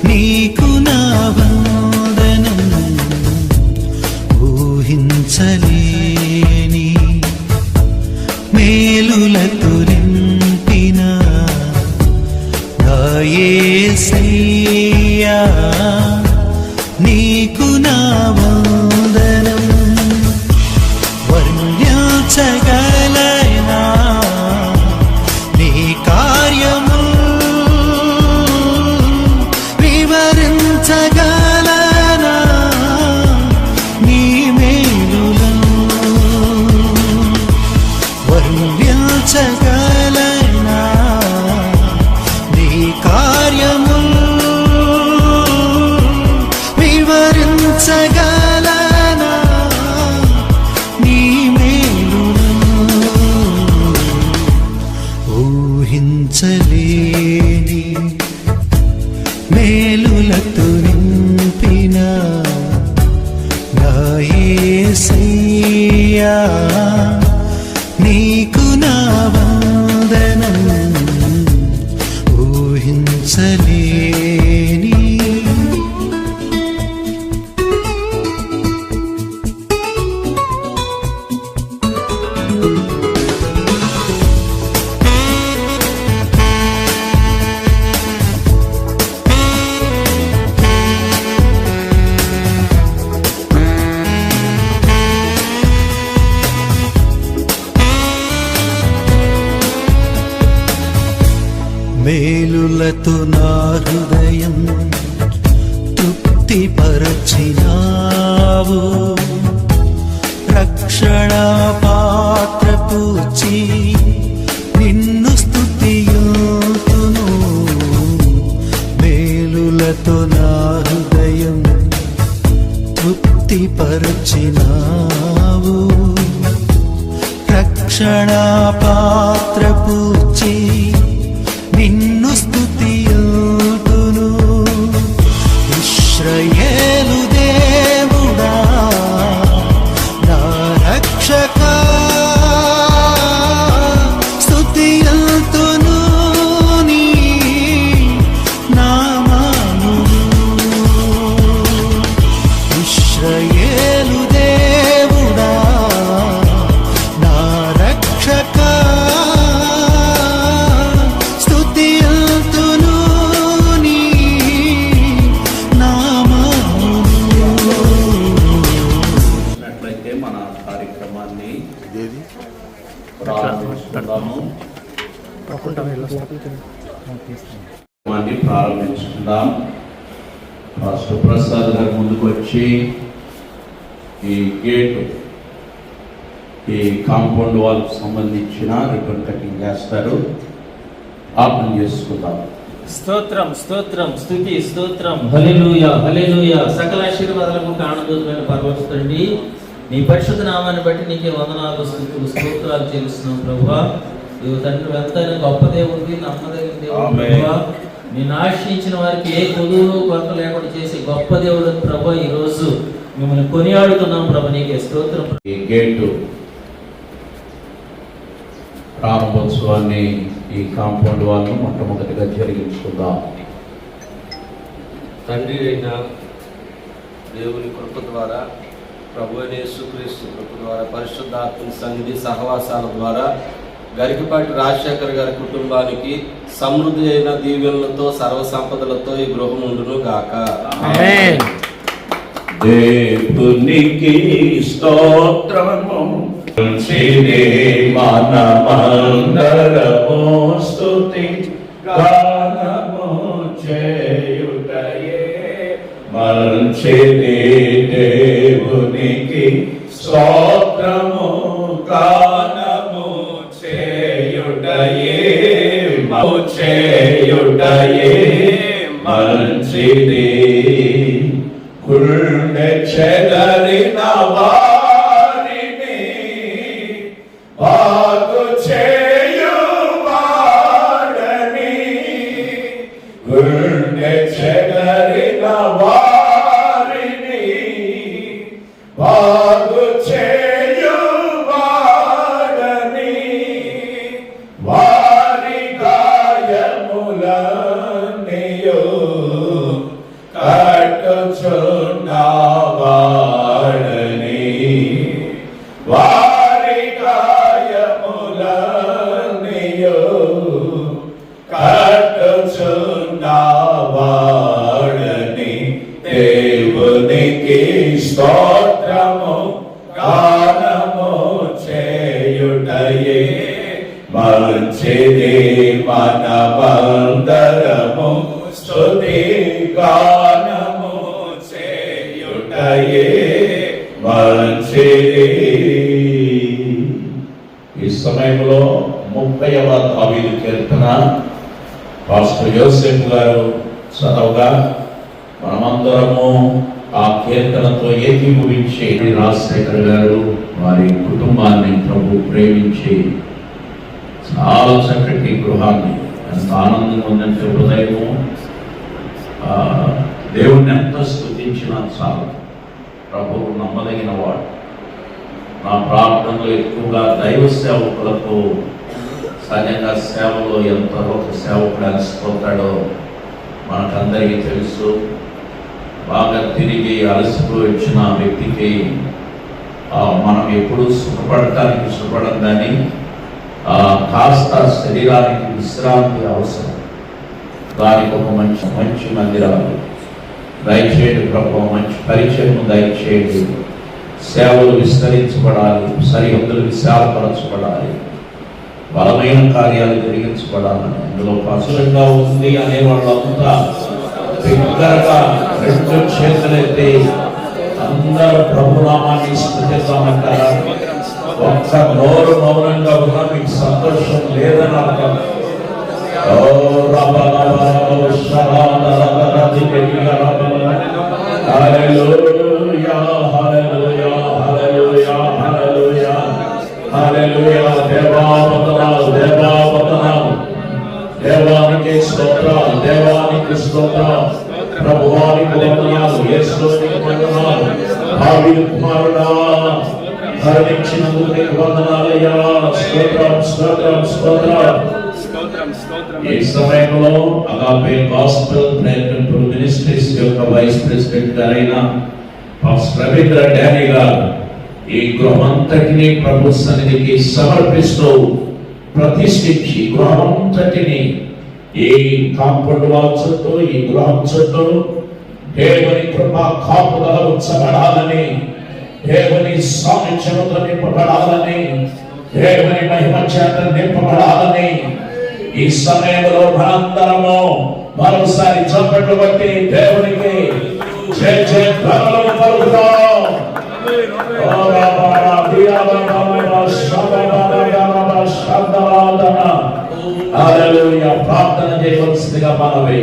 నీకు నా వందనం. ఊహించలేని మేలులతో నింపిన నా యేసయ్యా, నీకు నా వందనం. వర్ణించగలనా నీ కార్యము, వివరించగలనా నీ మేలులను. వర్ణించగలనా నీ కార్యము, వివరించగలనా నీ మేలులను. ఊహించలేని మేలులతో నింపిన నా యేసయ్యా, నీకు నా వందనం. ఊహించలేని మేలులతో నా హృదయం తృప్తిపరచినావు. రక్షణ పాత్ర పూచి నిన్ను స్తుతియుతును. మేలులతో నా హృదయం తృప్తిపరచినావు. రక్షణ పాత్ర పూచి నిన్ను స్తుతియుతును. ఇశ్రాయేలు దేవుడా, నా రక్షకా, స్తుతియుతును నీ నామమును. ఇశ్రాయేలు దేవుడా, నా రక్షకా, ప్రారంభించుకుందాం. పాస్టర్ ప్రసాద్ గారు ముందుకు వచ్చి ఈ గేటు, ఈ కాంపౌండ్ వాల్ సంబంధించిన రిబ్బన్ కటింగ్ చేస్తారు. ప్రార్థన చేసుకుందాం. స్తోత్రం స్తోత్రం స్తుతి స్తోత్రం. హల్లెలూయా హల్లెలూయా. సకల ఆశీర్వాదాలకు కారణభూతమైన పరలోకస్తుడి, నీ పరిశుద్ధ నామాన్ని బట్టి నీకే వందనాలు, స్తుతులు, స్తోత్రాలు చెల్లిస్తున్నాం ప్రభువా. ఇవి తండ్రి ఎంతైనా గొప్ప దేవుడికి, నమ్మదగిన దేవుడు ప్రభువా. నేను ఆశ్రయించిన వారికి ఏ కొదువులు కొరత లేకుండా చేసి గొప్ప దేవుడు ప్రభు. ఈ రోజు మిమ్మల్ని కొనియాడుతున్నాం ప్రభు, నీకే స్తోత్రం. ఈ గేటు ప్రారంభోత్సవాన్ని, ఈ కాంపౌండ్ వాళ్ళను మొట్టమొదటిగా జరిగించుకుందాం. తండ్రి అయిన దేవుని కృప ద్వారా, ప్రభు అయిన యేసుక్రీస్తు కృప ద్వారా, పరిశుద్ధాత్మ సన్నిధి సహవాసాల ద్వారా గరికపాటి రాజశేఖర్ గారి కుటుంబానికి సమృద్ధి అయిన దీవెనలతో, సర్వ సంపదలతో ఈ గృహం ఉండును గాక. ఆమేన్. దేవునికి స్తోత్రము, మనమందరము స్తుతి గానము చేయుటయే మంచిది. దేవునికి స్తోత్రము గానము చేయుటయే మంచిది. గుండె చెదరిన వారిని బాగు చేయువాడని, గుండె చెదరిన వారిని బాగు చేయువాడని, వారి గాయములను చేయుచున్నవాడని దేవునికి స్తోత్రము గానము చేయుటయే మంచిది. మనమందరము స్తుతి గానము చేయుటయే మంచిది. ఈ సమయంలో 30వ దావీదు కీర్తన పాస్టర్ యోసేఫ్ గారు చదవగా మనమందరము ఆ కీర్తనతో ఏకీభవించి రాజశేఖర్ గారు వారి కుటుంబాన్ని ప్రభు ప్రేమించి చాలా చక్కటి గృహాన్ని ఎంత ఆనందంగా ఉందంటే హృదయము దేవుణ్ణి ఎంత స్తుతించినా చాలు. ప్రభువు నమ్మదగిన వాడు. నా ప్రార్థనలో ఎక్కువగా దైవ సేవకులకు సహజంగా సేవలో ఎంత ఒక సేవకుడు అలసిపోతాడో మనకందరికీ తెలుసు. బాగా తిరిగి అలసిపోయి వచ్చిన వ్యక్తికి మనం ఎప్పుడూ సుఖపడటానికి ఇష్టపడం, కానీ కాస్త శరీరానికి విశ్రాంతి అవసరం. దానికి ఒక మంచి మందిరాలు దయచేయండి ప్రభు, మంచి పరిచయం దయచేయండి. సేవలు విస్తరించబడాలి, సరిహద్దులు విశాలపరచబడాలి, బలమైన కార్యాలు జరిగించబడాలని అందులో పసులంగా ఉంది అనే వాళ్ళంతా బిగ్గరగా రెండు చేతులెత్తి అందరూ ప్రభునామాన్ని స్తుతిస్తామంటారా? ఒక్క నోరు మౌనంగా ఉన్నా మీకు సంతోషం లేదని అర్థం. దేవానికి స్తోత్రాలు, దేవానికి స్తోత్రాలు, ప్రభువానికి వందనాలు, యేసునికి వందనాలు. దావీదు కుమారుడా కరుణించినందుకు నీకు వందనాలయ్యా. స్తోత్రం స్తోత్రం స్తోత్రం. ఈ సమయంలో agape gospel prayer temple ministries యొక్క వైస్ ప్రెసిడెంట్ గారైన పాస్టర్ రవీంద్ర డానీ గారు ఈ గృహమంతటిని ప్రభు సన్నిధికి సమర్పిస్తూ ప్రతిష్ఠించి గృహమంతటిని ఈ కాంపౌండ్ వాల్ చుట్టూ, ఈ గృహం చుట్టూ దేవుని కృపా కాపుదల ఉంచబడాలని, దేవుని సాన్నిధ్యముతో నింపబడాలని, దేవుని మహిమ చేత నింపబడాలని ఈ సమయంలో మనందరము మరోసారి చప్పట్లు బట్టి దేవునికి జయ జయధ్వనులు పలుకుదాం. ప్రార్థన చేయవలసిందిగా మనవి.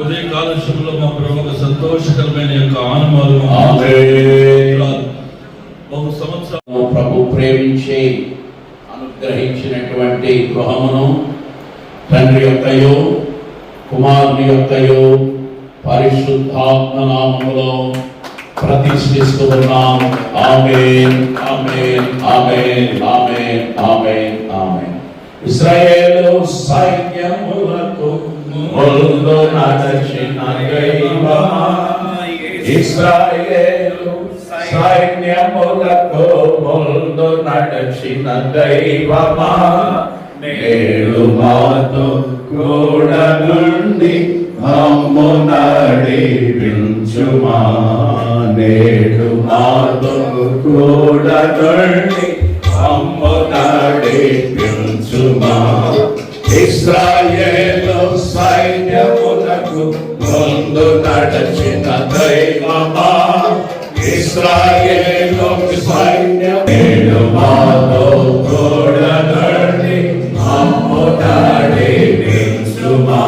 ఉదయ కాలశంలో మా ప్రభు సంతోషకరమైన యొక్క ఆనందాలు బహు సంవత్సరాలు ప్రభు ప్రేమించి అనుగ్రహించినటువంటి గృహమును తండ్రి యొక్కయో కుమారుని యొక్కయో పరిశుద్ధాత్మ నామములో ప్రతిష్ఠిస్తూ ఉన్నాం. ఆమేన్ ఆమేన్ ఆమేన్ ఆమేన్ ఆమేన్ ఆమేన్. ఇశ్రాయేలు సైన్యములకు ముందు నడిచిన దైవమా, ఇశ్రాయేలు సైన్యములకు ముందు నడిచిన దైవమా, నేడు మాతో కూడా నుండి మమ్ము నడిపించుమా, నేడు మాతో కూడా నుండి మమ్ము నడిపించుమా. ఇశ్రాయేలు సైన్యములకు ముందు నడిచిన దైవమా, ఇశ్రాయేలు సైన్యం నేడు మాతో కూడా నుండి మమ్ము నడిపించుమా,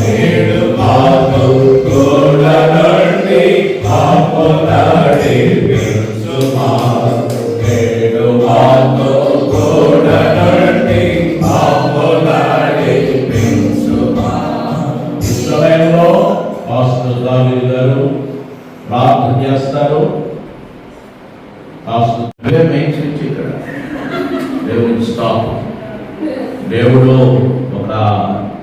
నేడు మాతో కూడా నుండి మమ్ము నడిపించుమా, నేడు మాతో కూడా నుండి మమ్ము నడిపించుమా. ఈ సమయంలో పాస్టర్ దావీదు గారు ప్రార్థన చేస్తారు. ఇక్కడ దేవుని స్థాపం, దేవుడు ఒక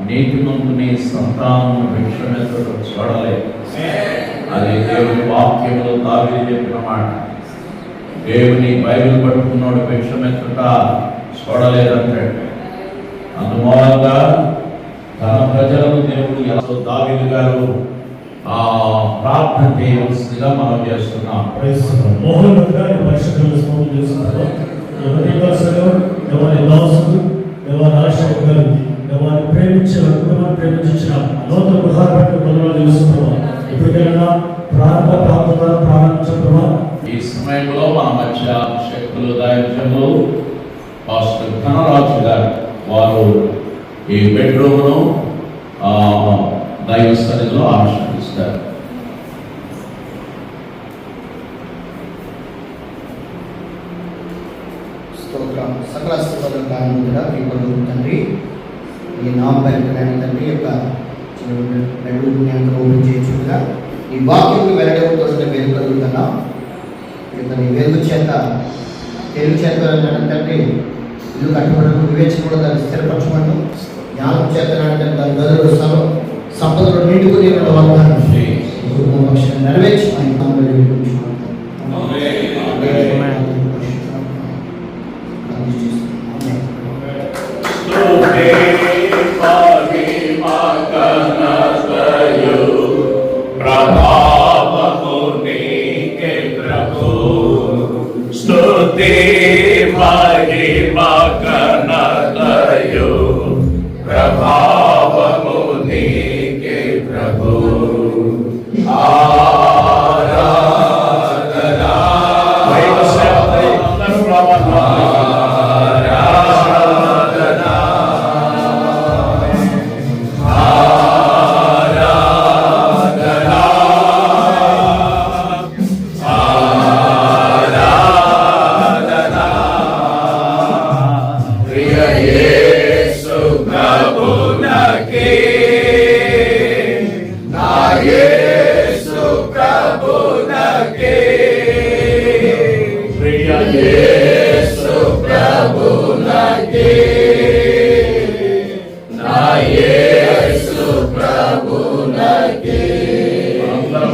నీతిమంతుని సంతానం విషయంలో చూడలేదు. అది దేవుని వాక్యంలో దావీదు చెప్పిన మాట. దేవుని బైబిల్ పట్టుకున్నాడు భిక్షమెత్తుట చూడలేదంటాడు. అందుమూలంగా తన ప్రజలను దేవుడు ఎంతో దావీదు గారు ప్రార్థన చేయవలసిందిగా మనం చేస్తున్నాం. మోహన్ గారి పరిశుద్ధుల స్మరణ చేస్తున్నారు. ఎవరి దర్శకులు, ఎవరి దాసులు, ఎవరి రాజశేఖర్ గారు, ఎవరిని ప్రేమించిన నూతన గృహాన్ని మొదలు చేస్తున్నాం. ఇప్పటికైనా ప్రారంభించడం ఈ సమయంలో మన మధ్య శక్తులు దైవజనులు పాస్టర్ ధనరాజు గారు వారు ఈ బెడ్రూమ్ను దైవ సన్నిధిలో ఆవిష్కరిస్తారు. స్తోత్రం. సకల స్తోత్రం కానుగా మీకు తండ్రి, ఈ నామపరికమైన తండ్రి యొక్క బెడ్రూమ్ని అంతా ఓపెన్ చేయొచ్చుగా ఈ వాక్యం వెల్లడవుతున్న వెలుగుతున్నా నీ వెలుగు చేత తెలుగు చేత తండ్రి ఇల్లు కట్టుకోవడం వివేచన కూడా దాన్ని స్థిరపరచమని జ్ఞానం చేత దాని గదులు స్థలం సంపదలు నిండుకుని వాగ్దానం నెరవేర్చి స్తుతి మహిమ ఘనతయు ప్రభావము నీకే ప్రభు. ఆరాధనా దైవ సేవకులందరూ రావాలి. ఆరాధనా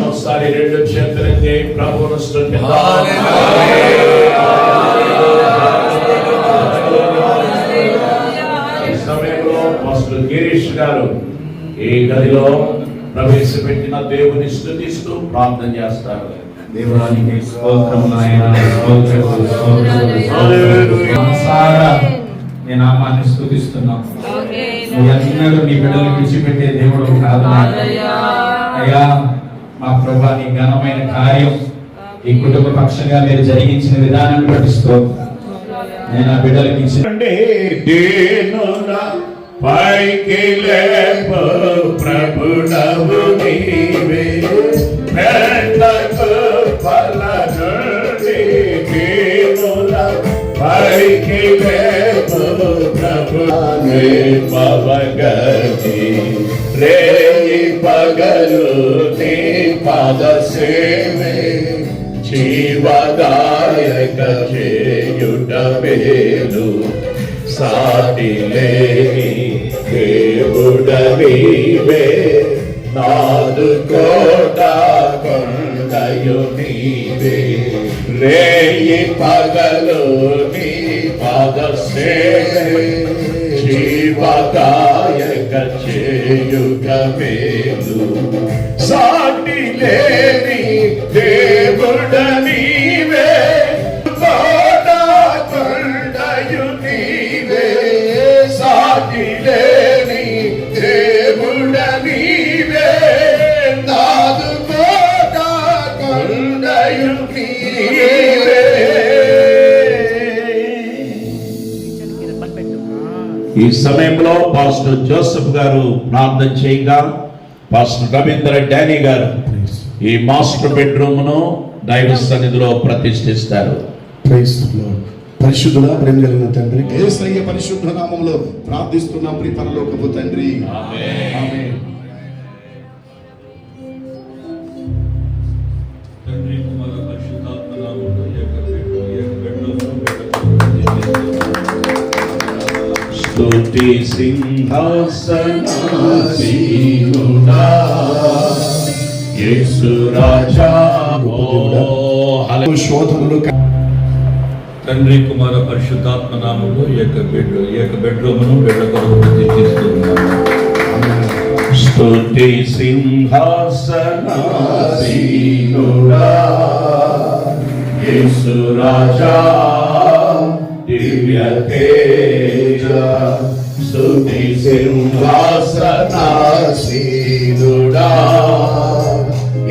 ఒకసారి రెండు చేతులెత్తి ప్రభువును స్తుతిద్దాం. ఈ సమయంలో పాస్టర్ గిరీష్ గారు ఈ గదిలో ప్రవేశపెట్టిన దేవుని స్తుతిస్తూ ప్రార్థన చేస్తారు. దేవానికి స్తోత్రం నాయనా, నీ నామాన్ని స్తుతిస్తున్నాం. ఎన్నడూ నీ బిడ్డలు విడిచిపెట్టే దేవుడు కాదు అయ్యా. మా ప్రభా, నీ ఘనమైన కార్యం ఈ కుటుంబ పక్షంగా మీరు జరిగించిన విధానాన్ని బట్టి స్తోత్రం. నేను ఆ బిడ్డలకి ఇచ్చిన పైకి లేపు ప్రభుడవు నీవే, పైకి లేపు ప్రభు పవగతి రేయి పగలు నీ పద సేవే, జీవదాయక చేయుట మేలు, సాటి లేని దేవుడ నీవే, నాదు కోట కొండయు నీవే, రేయి పగలు నీ పద సేవే, జీవదాయక చేయుట మేలు, సాటి లేని దేవుడ నీవే, కోట కొండయు నీవే, సాటి లేని దేవుడ నీవే, నాదు కోట కొండయు నీవే. ఈ సమయంలో పాస్టర్ జోసెఫ్ గారు ప్రార్థన చేయగా పాస్టర్ రవీంద్ర డానీ గారు ఈ మాస్టర్ బెడ్రూమ్ ను దైవ సన్నిధిలో ప్రతిష్ఠిస్తారు. పరిశుద్ధుడా, ప్రేమ కలిగిన తండ్రి, యేసయ్య పరిశుద్ధ నామములో ప్రార్థిస్తున్నాం. ప్రియ పరలోకపు తండ్రి, ఆమేన్. తండ్రి కుమార పరిశుద్ధాత్మ నామములో స్తుతి సింహాసనాసీనుడా, యేసు రాజా, శోధనలు తండ్రి కుమార పరిశుద్ధాత్మ నామములో ఏక బెడ్రూమును బిడ్డ కొరకు ప్రతిష్ఠిస్తున్నాను. స్తుతి సింహాసనాసీనుడా యేసు రాజా దివ్య తేజ. స్తుతి సింహాసనాసీనుడా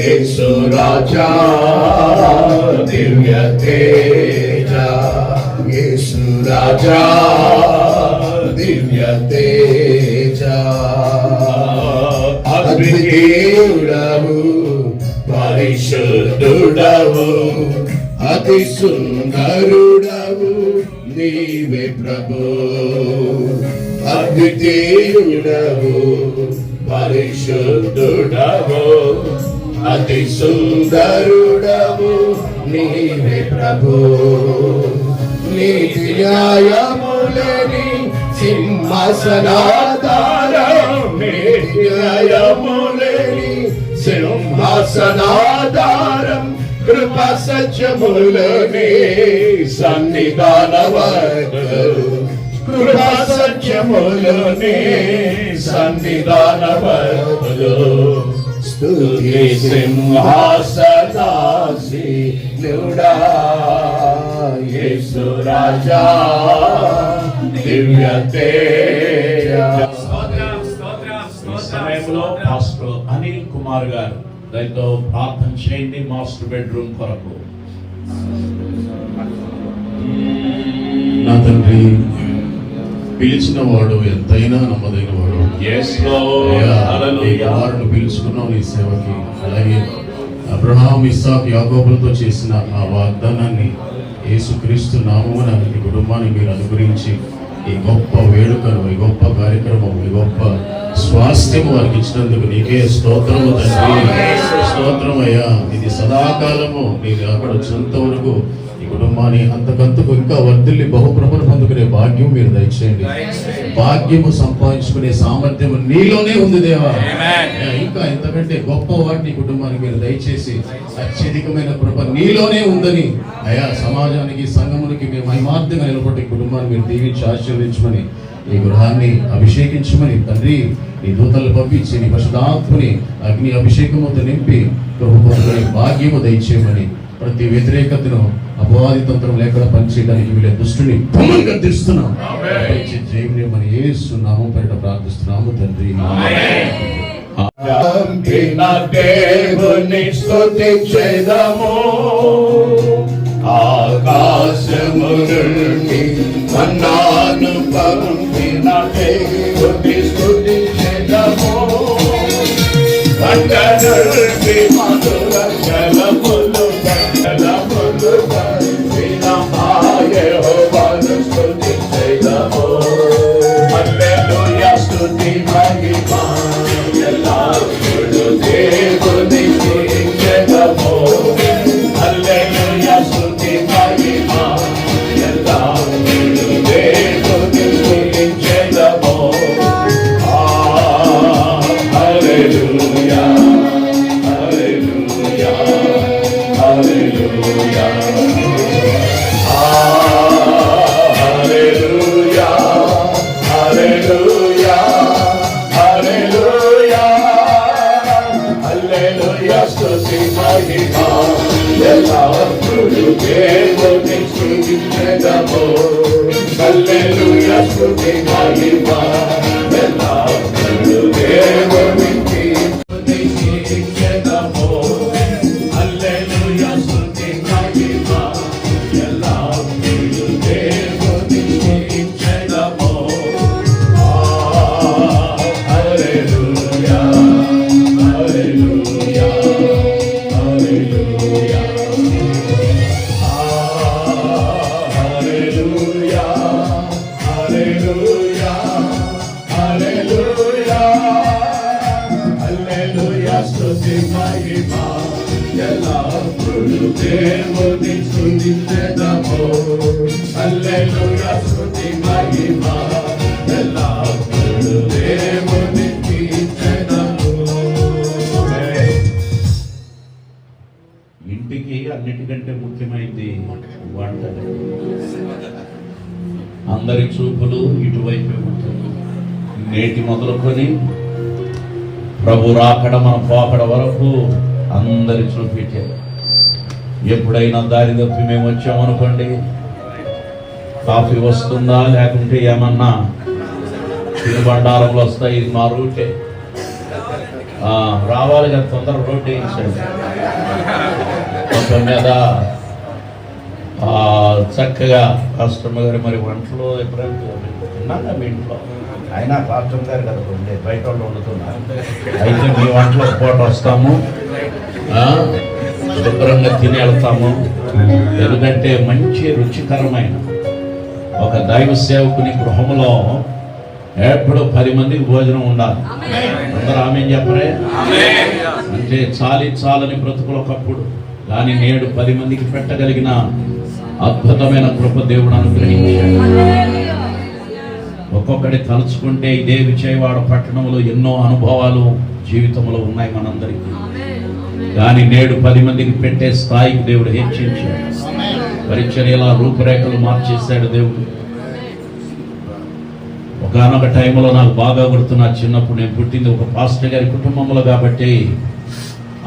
యేసు రాజా దివ్య తేజ. యేసు రాజా దివ్య తేజ. అద్వితీయుడవు పరిశుద్ధుడవు అతి సుందరుడవు నీవే ప్రభు. అద్వితీయుడవు పరిశుద్ధుడవు అతి సుందరుడవు నీవే ప్రభు. నీతి న్యాయములని సింహాసనాధారం, నీతి న్యాయములని సింహాసనాధారం, కృప సత్యములని సన్నిధానవర్తులు, కృప సత్యములని సన్నిధానవర్తులు. స్తుతి సింహాసనాసీనుడా యేసు రాజా దివ్య తేజ. ఈ సమయంలో పాస్టర్ అనిల్ కుమార్ గారు దయతో ప్రార్థన చేయండి మాస్టర్ బెడ్రూమ్ కొరకు. నా తండ్రి, పిలిచిన వాడు ఎంతైనా నమ్మదైన వాడు. Yes, Lord. Hallelujah. వారిని పిలుచుకున్నావు నీ సేవకి. అలాగే అబ్రహాం, ఇస్సాకు, యాకోబులతో చేసిన ఆ వాగ్దానాన్ని యేసుక్రీస్తు నామమున ఈ కుటుంబాన్ని మీరు అనుగ్రహించి ఈ గొప్ప వేడుకను, ఈ గొప్ప కార్యక్రమం, ఈ గొప్ప స్వాస్థ్యం వారికి ఇచ్చినందుకు నీకే స్తోత్రము తండ్రి. స్తోత్రం అయ్యా. ఇది సదాకాలము మీరు అక్కడ వచ్చినంత వరకు ఈ కుటుంబాన్ని అంతకంతకు ఇంకా వర్ధిల్లి బహుప్రభను పొందుకునే భాగ్యం మీరు దయచేయండి. భాగ్యము సంపాదించుకునే సామర్థ్యము నీలోనే ఉంది దేవా. ఇంకా ఇంతకంటే గొప్ప వాటిని కుటుంబానికి మీరు దయచేసి అత్యధికమైన కృప నీలోనే ఉందని అయా సమాజానికి, సంఘమునికి మేము మహిమార్థంగా నిలబడి కుటుంబాన్ని మీరు దీవించి ఆశీర్వదించమని, ఈ గృహాన్ని అభిషేకించమని తండ్రి నీ దూతలు పంపించి నీ పరిశుద్ధాత్మని అగ్ని అభిషేకముతో నింపి ప్రభుత్వం భాగ్యము దయచేయమని, ప్రతి వ్యతిరేకతను అపవాది తంత్రం లేకుండా పనిచేయడానికి వీళ్ళ దుష్టుని గద్దిస్తున్నాం. జయమని యేసు నామం పేరిట ప్రార్థిస్తున్నాము తండ్రి. దేవుని స్తుతించెదము, ఆకాశము నుండి మన్నాను పంపిన దేవుని స్తుతించెదము, పంట నుండి మధుర జలములు జలములు పంపిన మా యెహోవాను స్తుతించెదము. హల్లెలూయా. స్తుతి మహిమ ఎల్లప్పుడూ దేవుని స్తుతించెదము. హల్లెలూయా. స్తుతి మహిమ ఎల్లప్పుడూ దేవుని స్తుతించెదము. హల్లెలూయా. Hallelujah. Hallelujah. Hallelujah. Hallelujah. Hallelujah. హల్లెలూయా. స్తుతి మహిమ ఎల్లప్పుడూ దేవుని స్తుతించెదము. హల్లెలూయా. స్తుతి మహిమ ఎల్లప్పుడూ దేవుని స్తుతించెదము. హల్లెలూయా. స్తుతి మహిమ ఎల్లప్పుడూ దేవుని స్తుతించెదము. హల్లెలూయా. Hallelujah. Hallelujah. Hallelujah. Hallelujah. Hallelujah. హల్లెలూయా. స్తుతి మహిమ ఎల్లప్పుడూ దేవుని స్తుతించెదము. హల్లెలూయా. స్తుతి మహిమ ఎల్లప్పుడూ దేవుని స్తుతించెదము. ఇంటికి అన్నిటికంటే ముఖ్యమైనది వంట. అందరి చూపులు ఇటువైపే ఉంటుంది. నేటి మొదలుకొని ప్రభు రాకడ మన పోకడ వరకు అందరి చూపిటే. ఎప్పుడైనా దారి తప్పి మేము వచ్చామనుకోండి, కాఫీ వస్తుందా లేకుంటే ఏమన్నా తిరుబండారంలో వస్తాయి, ఇది మా రూటే, రావాలి కదా, తొందర రోడ్ వేయించండి. మొత్తం మీద చక్కగా కస్టమర్ గారు మరి వంటలు ఎప్పుడైనా తిన్నాగా మీ ఇంట్లో, అయినా కస్టమర్ గారు కదా ఉండే, బయట వాళ్ళు వండుతున్నారు. అయితే మీ వంటలో పూట వస్తాము, శుభ్రంగా తిని వెళ్తాము. ఎందుకంటే మంచి రుచికరమైన ఒక దైవ సేవకుని గృహంలో ఎప్పుడు 10 మందికి భోజనం ఉండాలి. అందరూ ఆమేన్ చెప్పరే? అంటే చాలని బ్రతుకులు ఒకప్పుడు, కానీ నేడు 10 మందికి పెట్టగలిగిన అద్భుతమైన కృప దేవుడు అనుగ్రహించాడు. ఒక్కొక్కటి తలుచుకుంటే ఇదే విజయవాడ పట్టణంలో ఎన్నో అనుభవాలు జీవితంలో ఉన్నాయి మనందరికీ. కానీ నేడు 10 మందికి పెట్టే స్థాయికి దేవుడు హెచ్చించాడు. పరిచర్యల రూపురేఖలు మార్చేశాడు దేవుడు. ఒకనొక టైంలో నాకు బాగా గుర్తున్నా, చిన్నప్పుడు నేను పుట్టింది ఒక పాస్టర్ గారి కుటుంబంలో కాబట్టి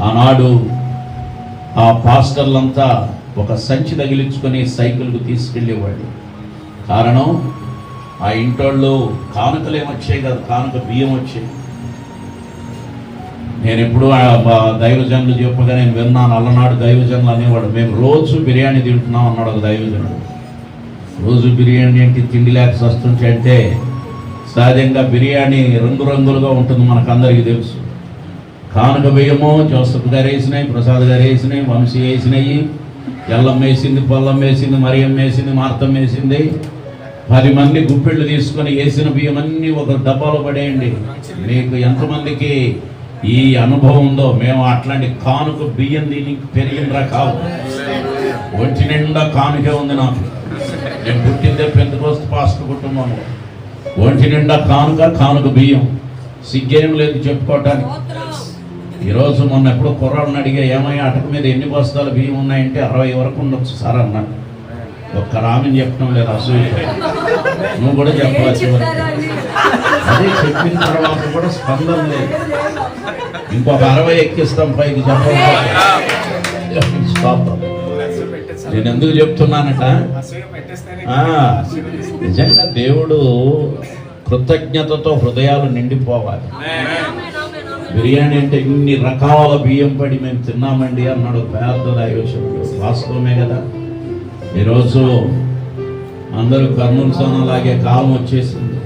ఆనాడు ఆ పాస్టర్లంతా ఒక సంచి తగిలించుకొని సైకిల్కు తీసుకెళ్ళేవాళ్ళు. కారణం ఆ ఇంటోళ్ళు కానుకలు ఏమొచ్చాయి కదా, కానుక బియ్యం వచ్చాయి. నేను ఎప్పుడు దైవజనులు చెప్పగా నేను విన్నాను, అల్లనాడు దైవజనులు అనేవాడు, మేము రోజు బిర్యానీ తింటున్నాం అన్నాడు ఒక దైవజనుడు. రోజు బిర్యానీ అంటే తిండి లేక వస్తుంటే అంటే సహజంగా బిర్యానీ రంగురంగులుగా ఉంటుంది, మనకందరికీ తెలుసు. కానుక బియ్యము జోసఫ్ గారు వేసినాయి, ప్రసాద్ గారు వేసినాయి, వంశీ వేసినాయి, ఎల్లమ్మ వేసింది, పొల్లమ్మ వేసింది, మరియమ్మ వేసింది, మార్తమ్మ వేసింది. 10 మంది గుప్పిళ్ళు తీసుకొని వేసిన బియ్యం అన్నీ ఒక డబ్బాలో పడేయండి. మీకు ఎంతమందికి ఈ అనుభవం ఉందో? మేము అట్లాంటి కానుక బియ్యం దీనికి పెరిగిన రకాలు, ఒంటి నిండా కానుకే ఉంది నాకు. నేను పుట్టిందే పెంతెకోస్తు పాస్టర్ కుటుంబంలో. ఒంటి నిండా కానుక బియ్యం, సిగ్గేం లేదు చెప్పుకోవటానికి. ఈరోజు మొన్న ఎప్పుడో కుర్రాళ్ళని అడిగా, ఏమయ్యా అటక మీద ఎన్ని బస్తాలు బియ్యం ఉన్నాయంటే 60 వరకు ఉండొచ్చు సార్ అన్నాడు. ఒక్క రామని చెప్పడం లేదు, అసూయ. నువ్వు కూడా చెప్పవచ్చు. అదే చెప్పిన తర్వాత కూడా స్పందన లేదు. ఇంకొక 60 ఎక్కిస్తాం పైకి చెప్పాలి. నేను ఎందుకు చెప్తున్నానట, నిజంగా దేవుడు కృతజ్ఞతతో హృదయాలు నిండిపోవాలి. బిర్యానీ అంటే ఇన్ని రకాల బియ్యం పడి మేము తిన్నామండి అన్నాడు పెద్ద దైవజనుడు. వాస్తవమే కదా. ఈరోజు అందరూ కర్నూలు సోనలాగే కాలం వచ్చేసింది.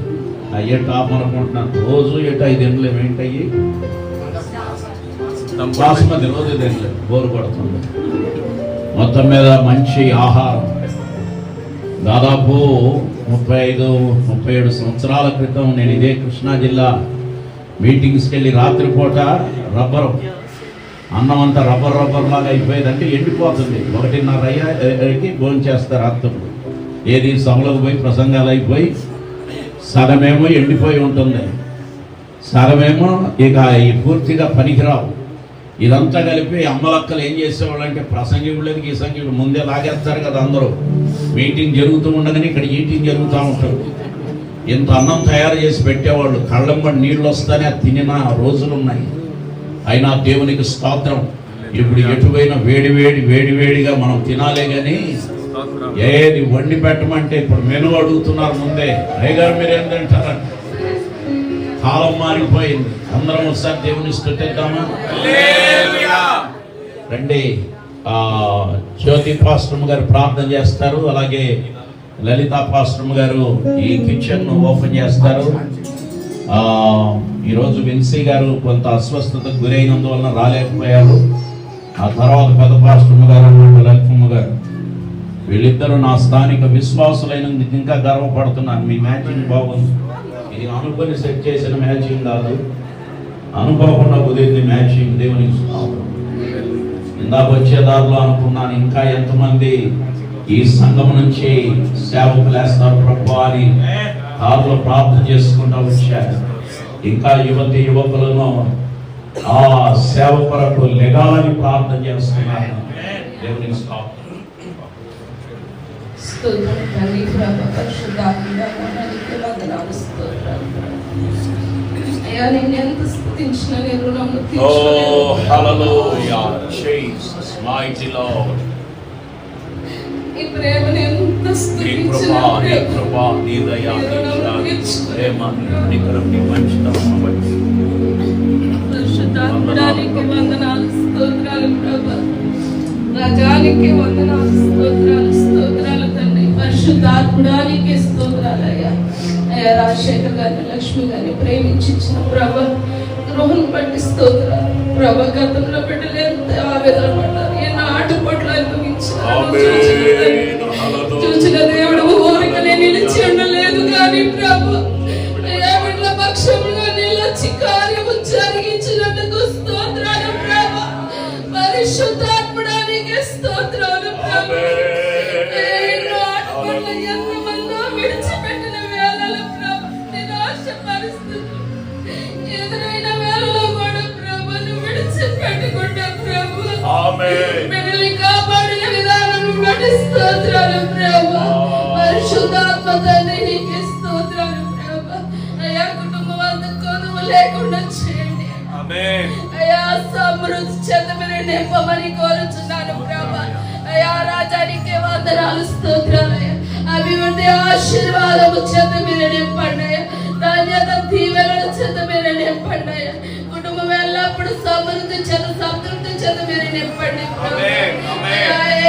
అయ్యే టాప్ అనుకుంటున్నాను. రోజు 5 ఎండలు ఏంటయ్యి, బాసుమతి రోజు తినలేదు, బోరు కొడుతుంది. మొత్తం మీద మంచి ఆహారం. దాదాపు 35-37 సంవత్సరాల క్రితం నేను ఇదే కృష్ణా జిల్లా మీటింగ్స్కి వెళ్ళి రాత్రిపూట అన్నం అంతా రబ్బర్ లాగా అయిపోయేది. అంటే ఎండిపోతుంది. 1:30కి భోజనం చేస్తారు అర్థం. ఏది సభలకు పోయి ప్రసంగాలు అయిపోయి సగమేమో ఎండిపోయి ఉంటుంది, సగమేమో ఇక ఈ పూర్తిగా పనికిరావు. ఇదంతా కలిపి అమ్మలక్కలు ఏం చేసేవాళ్ళు అంటే, ప్రసంగికులకి ఈ సంఖ్యలు ముందే లాగేస్తారు కదా అందరూ. మీటింగ్ జరుగుతూ ఉండగానే ఇక్కడ ఈటింగ్ జరుగుతూ ఉంటుంది. ఇంత అన్నం తయారు చేసి పెట్టేవాళ్ళు. కళ్ళంబడి నీళ్ళు వస్తానే తినిన రోజులు ఉన్నాయి. అయినా దేవునికి స్తోత్రం. ఇప్పుడు ఎటువైనా వేడివేడిగా మనం తినాలే కానీ ఏది వండి పెట్టమంటే ఇప్పుడు మెను అడుగుతున్నారు ముందే. అయ్యగారు మీరు ఏం తింటారంట. కాలం మారిపోయింది. అందరం ఒకసారి దేవుని స్తుతిద్దామా? రండి. జ్యోతి పాస్టర్ గారు ప్రార్థన చేస్తారు. అలాగే లలిత పాస్టర్ గారు ఈ కిచెన్ ఓపెన్ చేస్తారు. ఈరోజు విన్సీ గారు కొంత అస్వస్థతకు గురైనందువలన రాలేకపోయారు. ఆ తర్వాత పెద్ద పాస్టర్ గారు లలితమ్మ గారు, వీళ్ళిద్దరూ నా స్థానిక విశ్వాసులైనందుకు ఇంకా గర్వపడుతున్నాను. మీ మ్యాచింగ్ బాగుంది. ఇది అనుకుని సెట్ చేసిన మ్యాచింగ్ కాదు, అనుకోకుండా కుదిరింది మ్యాచింగ్. దేవునికి స్తోత్రం. ఇందాక వచ్చే దారిలో అనుకున్నాను, ఇంకా ఎంతమంది ఈ సంఘం నుంచి సేవకులు వేస్తారు ప్రభు అని దారిలో ప్రార్థన చేసుకుంటూ వచ్చారు. ఇంకా యువకులను ఆ సేవ కొరకు లెగాలని ప్రార్థన చేస్తున్నారు. దేవునికి స్తోత్రం. స్తోత్రం తండ్రి ప్రభు పరిశుద్ధాత్మగా నీకే వందనాలు స్తోత్రం అయ్యా నేను ఎంత స్తుతించిన నీ రుణమును తీర్చుకోలేను. Oh, hallelujah, Jesus, mighty Lord. ఈ ప్రేమను ఎంత నీ స్తుతించిన కృప, నీ దయ, నీ జాలి, ప్రేమ, నీ కనికరం, నీ మంచితనం బట్టి పరిశుద్ధాత్మడానికి వందనాలు స్తోత్రాలు ప్రభు రాజానికి వందనాలు స్తోత్రాలు తండ్రి పరిశుద్ధాత్మడానికి స్తోత్రాలు అయ్యా అయ్యా రాజశేఖర్ గారిని లక్ష్మి గారిని ప్రేమించిన ప్రభు గృహం బట్టి స్తోత్రాలు ప్రభు గతంలో బిడ్డలు ఎంత ఆవేదన పడ్డారు ఎన్నో ఆటపోట్లు అనుభవించారు చూసిన దేవుడు ఊరికనే నిలిచి ఉండలేదు కానీ ప్రభు అయ్యా బిడ్డల పక్షంగా నిలిచి కార్యము జరిగించినందుకు స్తోత్రాలు ప్రభు పరిశుద్ధాత్మడానికి స్తోత్రాలు ప్రభు ఎంతమందో విడిచిపెట్టిన వేళలో ప్రభు నిరాశ పరిస్థితులు ఎదురైన వేళలో కూడా ప్రభును విడిచిపెట్టకుండా ప్రభు బిడ్డల్ని కాపాడిన విధానం బట్టి స్తోత్రాలు ప్రభు పరిశుద్ధాత్మ తండ్రి నీకే స్తోత్రాలు ప్రభు అయ్యా కుటుంబం అంతా కొనువు లేకుండా చేయండి అయ్యా సమృద్ధి చేత మీరు నింపమని కోరుచున్నాను ప్రభా అయ్యా రాజానికి వందనాలు స్తోత్రాలు అభివృద్ధి ఆశీర్వాదము చేత మీరు నింపండి ధాన్యత దీవెనల చేత మీరు నింపండి కుటుంబం ఎల్లప్పుడు సమృద్ధి చేత సంతృప్తి చేత మీరు నింపండి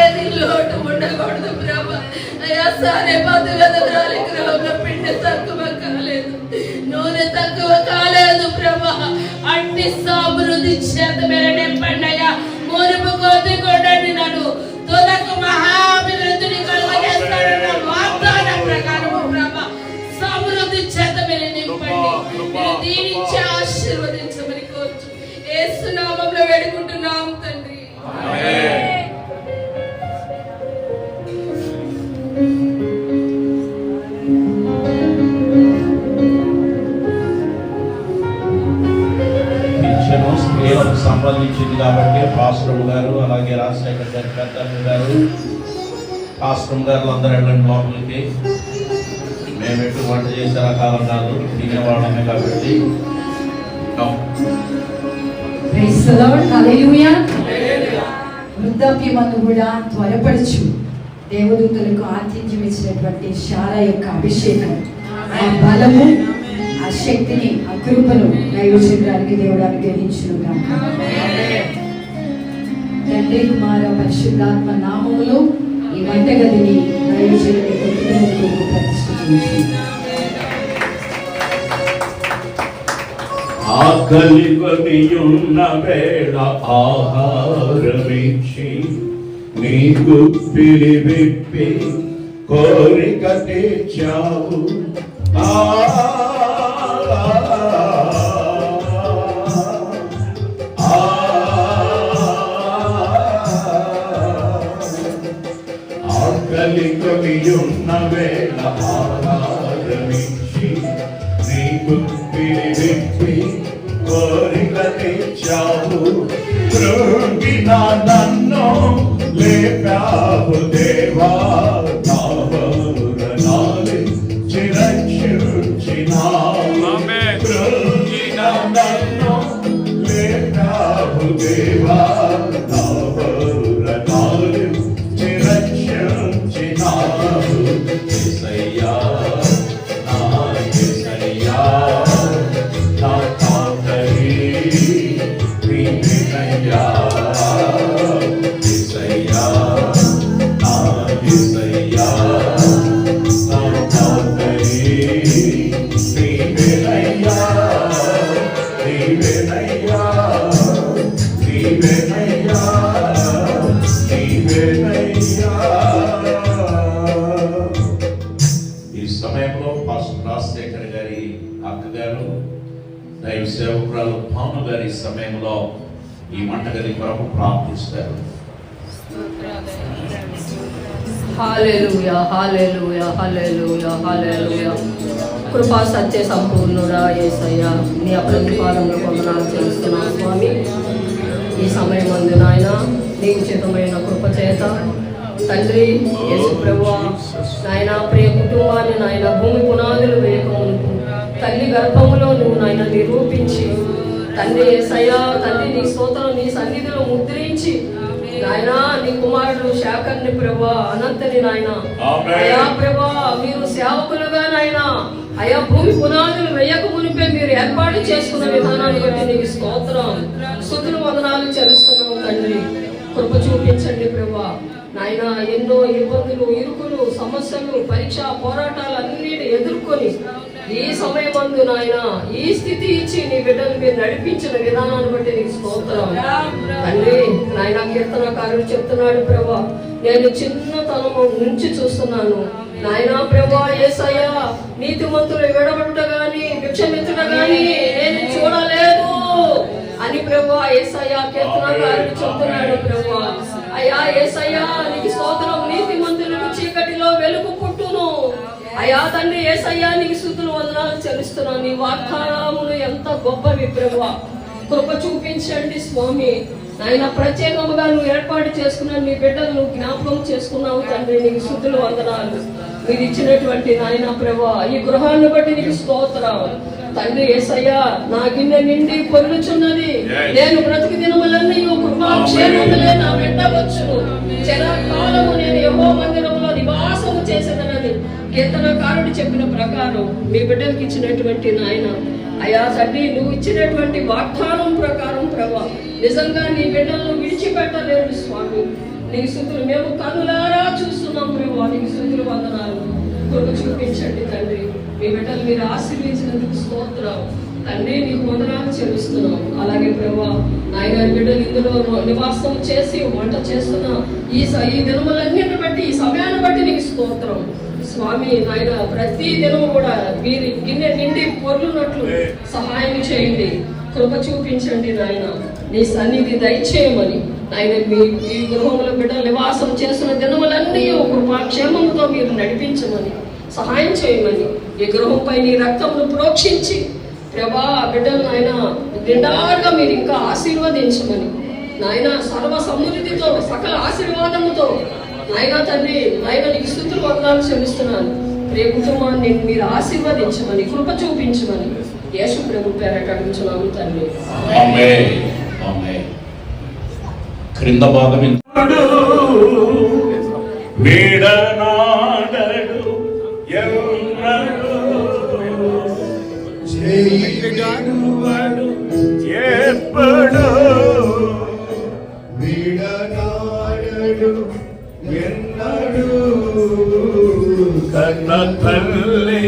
ఏది లోటు ఉండకూడదు ప్రభా అయ్యా సారే బాధ వెదవరాలి గృహంలో పిండి తక్కువ కాలేదు నూనె తక్కువ కాలేదు ప్రభా అట్టి సమృద్ధి చేత మీరు నింపండి అయ్యా మురుపు కొద్ది కొడండి నన్ను తులకు మహాభివృద్ధిని కలుగజేస్తాడన్న వాగ్దాన ప్రకారము ప్రభా సమృద్ధి చేత మీరు నింపండి మీరు దీనించి ఆశీర్వదించమని కోరుచు యేసు నామములో వేడుకుంటున్నాం తండ్రి స్త్రీలకు సంబంధించింది కాబట్టి పాస్టర్ గారు అలాగే రాజశేఖర్ గారి పెద్దమ్మ గారు పాస్టర్ గారు అందరూ వెళ్ళండి లోపలికి. మేము ఎటు వంట చేసే రకాలం కాదు, తినేవాళ్ళమే కాబట్టి వృద్ధాప్యమందు కూడా త్వరపరచు దేవదూతలకు ఆతిథ్యం ఇచ్చినటువంటి శాల యొక్క అభిషేకం ఆ బలము ఆ శక్తిని ఆ కృపను దైవచంద్రానికి దేవుడు అనుగ్రహించును గాక. తండ్రి కుమార పరిశుద్ధాత్మ నామములో ఈ వంటగదిని దైవచంద్రుని కుటుంబములకు ప్రతిష్ఠ చేయించు. ఆకలి కొనియున్న వేళ ఆహారమిచ్చి నీకు పిలివిప్పి కోరిక తీర్చావు. ఆకలి కొనియున్న వేళ ఆహారమిచ్చి నీకు పిలివిప్పి కోరిక తెచ్చావు. కృంగిన నన్ను లేపావు దేవా, నావరణాలి చిరక్షించినావు. కృంగిన నన్ను లేపావు దేవా, నావరణాలి చిరక్షించినావు. యేసయ్యా నా యేసయ్యా నా తాతరి నీవేనయ్యా. యేసయ్యా నా యేసయ్యా నా తాతరి నీవేనయ్యా. నీవేనయ్యా నీవేనయ్యా నీవేనయ్యా. ఈ సమయంలో పాస్టర్ రాజశేఖర్ గారి అక్కగారు దైవ సేవకురాలు భాను గారి సమయంలో ఈ వంటగది కొరకు ప్రార్థిస్తారు. హల్లెలూయా హల్లెలూయా హల్లెలూయా హల్లెలూయా. కృపా సత్య సంపూర్ణుడా యేసయ్యా నీ అప్రతిపాదంలో వందనాలు చేస్తున్నాను స్వామి. ఈ సమయం అందు నాయన నీ ఉచితమైన కృప చేత తండ్రి యేసు ప్రభువా, నాయన ప్రియ కుటుంబాన్ని నాయన భూమి పునాదులు వేయకమునుకు తల్లి గర్భములో నువ్వు నాయన నిరూపించి తండ్రి యేసయ్యా, తండ్రి నీ స్తోత్రం నీ సన్నిధిలో ముద్రించి నాయనా నీ కుమారుడు శాఖర్ని ప్రభా, అనంతని నాయన అయా ప్రభా, మీరు సేవకులుగా నాయనా అయా భూమి పునాదులు వేయక మునిపే మీరు ఏర్పాటు చేసుకున్న విధానాన్ని బట్టి నీకు స్తోత్రం స్తుతులు వందనాలు చెల్లిస్తున్నాం తండ్రి. కృప చూపించండి ప్రభా. నాయన ఎన్నో ఇబ్బందులు, ఇరుకులు, సమస్యలు, పరీక్ష పోరాటాలు అన్నిటి ఎదుర్కొని ఈ సమయమందు నాయన ఈ స్థితి ఇచ్చి నీ బిడ్డలు మీరు నడిపించిన విధానాన్ని బట్టి నీకు స్తోత్రం తండ్రి. నాయన కీర్తనకారుడు చెప్తున్నాడు ప్రభా, నేను చిన్నతనము నుంచి చూస్తున్నాను నాయనా ప్రభా యేసయ్యా, నీతిమంతులు విడబడుట గాని భిక్షమిత్రుడ గాని నేను చూడలేదు అని ప్రభా యేసయ్యా కీర్తనకారుడు చెప్తున్నాడు ప్రభా. అయ్యా యేసయ్యా నీకు స్తోత్రం. నీతిమంతులకు చీకటిలో వెలుగు పుట్టును అయ్యా తండ్రి యేసయ్యా నీకు స్తుతులు వందనాలు చెల్లిస్తున్నాను. నీ వాగ్దానములు ఎంత గొప్పవి ప్రభువా. కృప చూపించండి స్వామి. నాయన ప్రత్యేకముగా నువ్వు ఏర్పాటు చేసుకున్నావు, నీ బిడ్డలు నువ్వు జ్ఞాపకం చేసుకున్నావు తండ్రి. నీకు స్తుతులు వందనాలు. మీరు ఇచ్చినటువంటి నాయన ప్రభువా ఈ గృహాన్ని బట్టి నీకు స్తోత్రం తండ్రి. యేసయ్యా నా గిన్నె నిండి పొర్లుచున్నది, నేను బ్రతికి దినములన్నీ కృపాక్షేమములే నా వెంట వచ్చును, చిరకాలము నేను యెహోవా మందిరములో నివాసము చేసేదనని కీర్తనకారుడు చెప్పిన ప్రకారం మీ బిడ్డలకు ఇచ్చినటువంటి నాయన అయా తండ్రి నువ్వు ఇచ్చినటువంటి వాగ్దానం ప్రకారం ప్రభా నిజంగా నీ బిడ్డలను విడిచిపెట్టలేడు స్వామి. నీకు స్తుతులు. మేము కనులారా చూస్తున్నాం ప్రభా. నీకు స్తుతులు వందనాలు. కృప చూపించండి తండ్రి. మీ బిడ్డలు మీరు ఆశీర్వదించినందుకు స్తోత్రం తండ్రి. నీకు వందనాలు చెల్లిస్తున్నాం. అలాగే ప్రభా నాయన బిడ్డలు ఇందులో నివాసం చేసి వంట చేస్తున్న ఈ దినములన్నింటిని బట్టి ఈ సమయాన్ని బట్టి నీకు స్తోత్రం స్వామి. నాయన ప్రతి దినం కూడా మీరు గిన్నె నిండి పొర్లున్నట్లు సహాయం చేయండి. కృప చూపించండి నాయన. నీ సన్నిధి దయచేయమని నాయన ఈ గృహంలో బిడ్డలు నివాసం చేస్తున్న దినములన్నీ కృపాక్షేమంతో మీరు నడిపించమని సహాయం చేయమని ఈ గృహంపై నీ రక్తమును ప్రోక్షించి ప్రభా బిడ్డలు నాయన నిండారుగా మీరు ఇంకా ఆశీర్వదించమని నాయన సర్వ సమృద్ధితో సకల ఆశీర్వాదముతో నాయన తండ్రి నాయన నీకు స్తుతులు వందనాలు చెల్లిస్తున్నాను. ప్రియ కుటుంబాన్ని మీరు ఆశీర్వదించమని కృప చూపించమని యేసు ప్రభు పేరట అడుగుచున్నాము తండ్రి. క్రింద భాగం వీడనాడడు ఎన్నడు చేయగలవాడు ఎప్పుడు వీడనాడడు ఎన్నడు కన్న తల్లి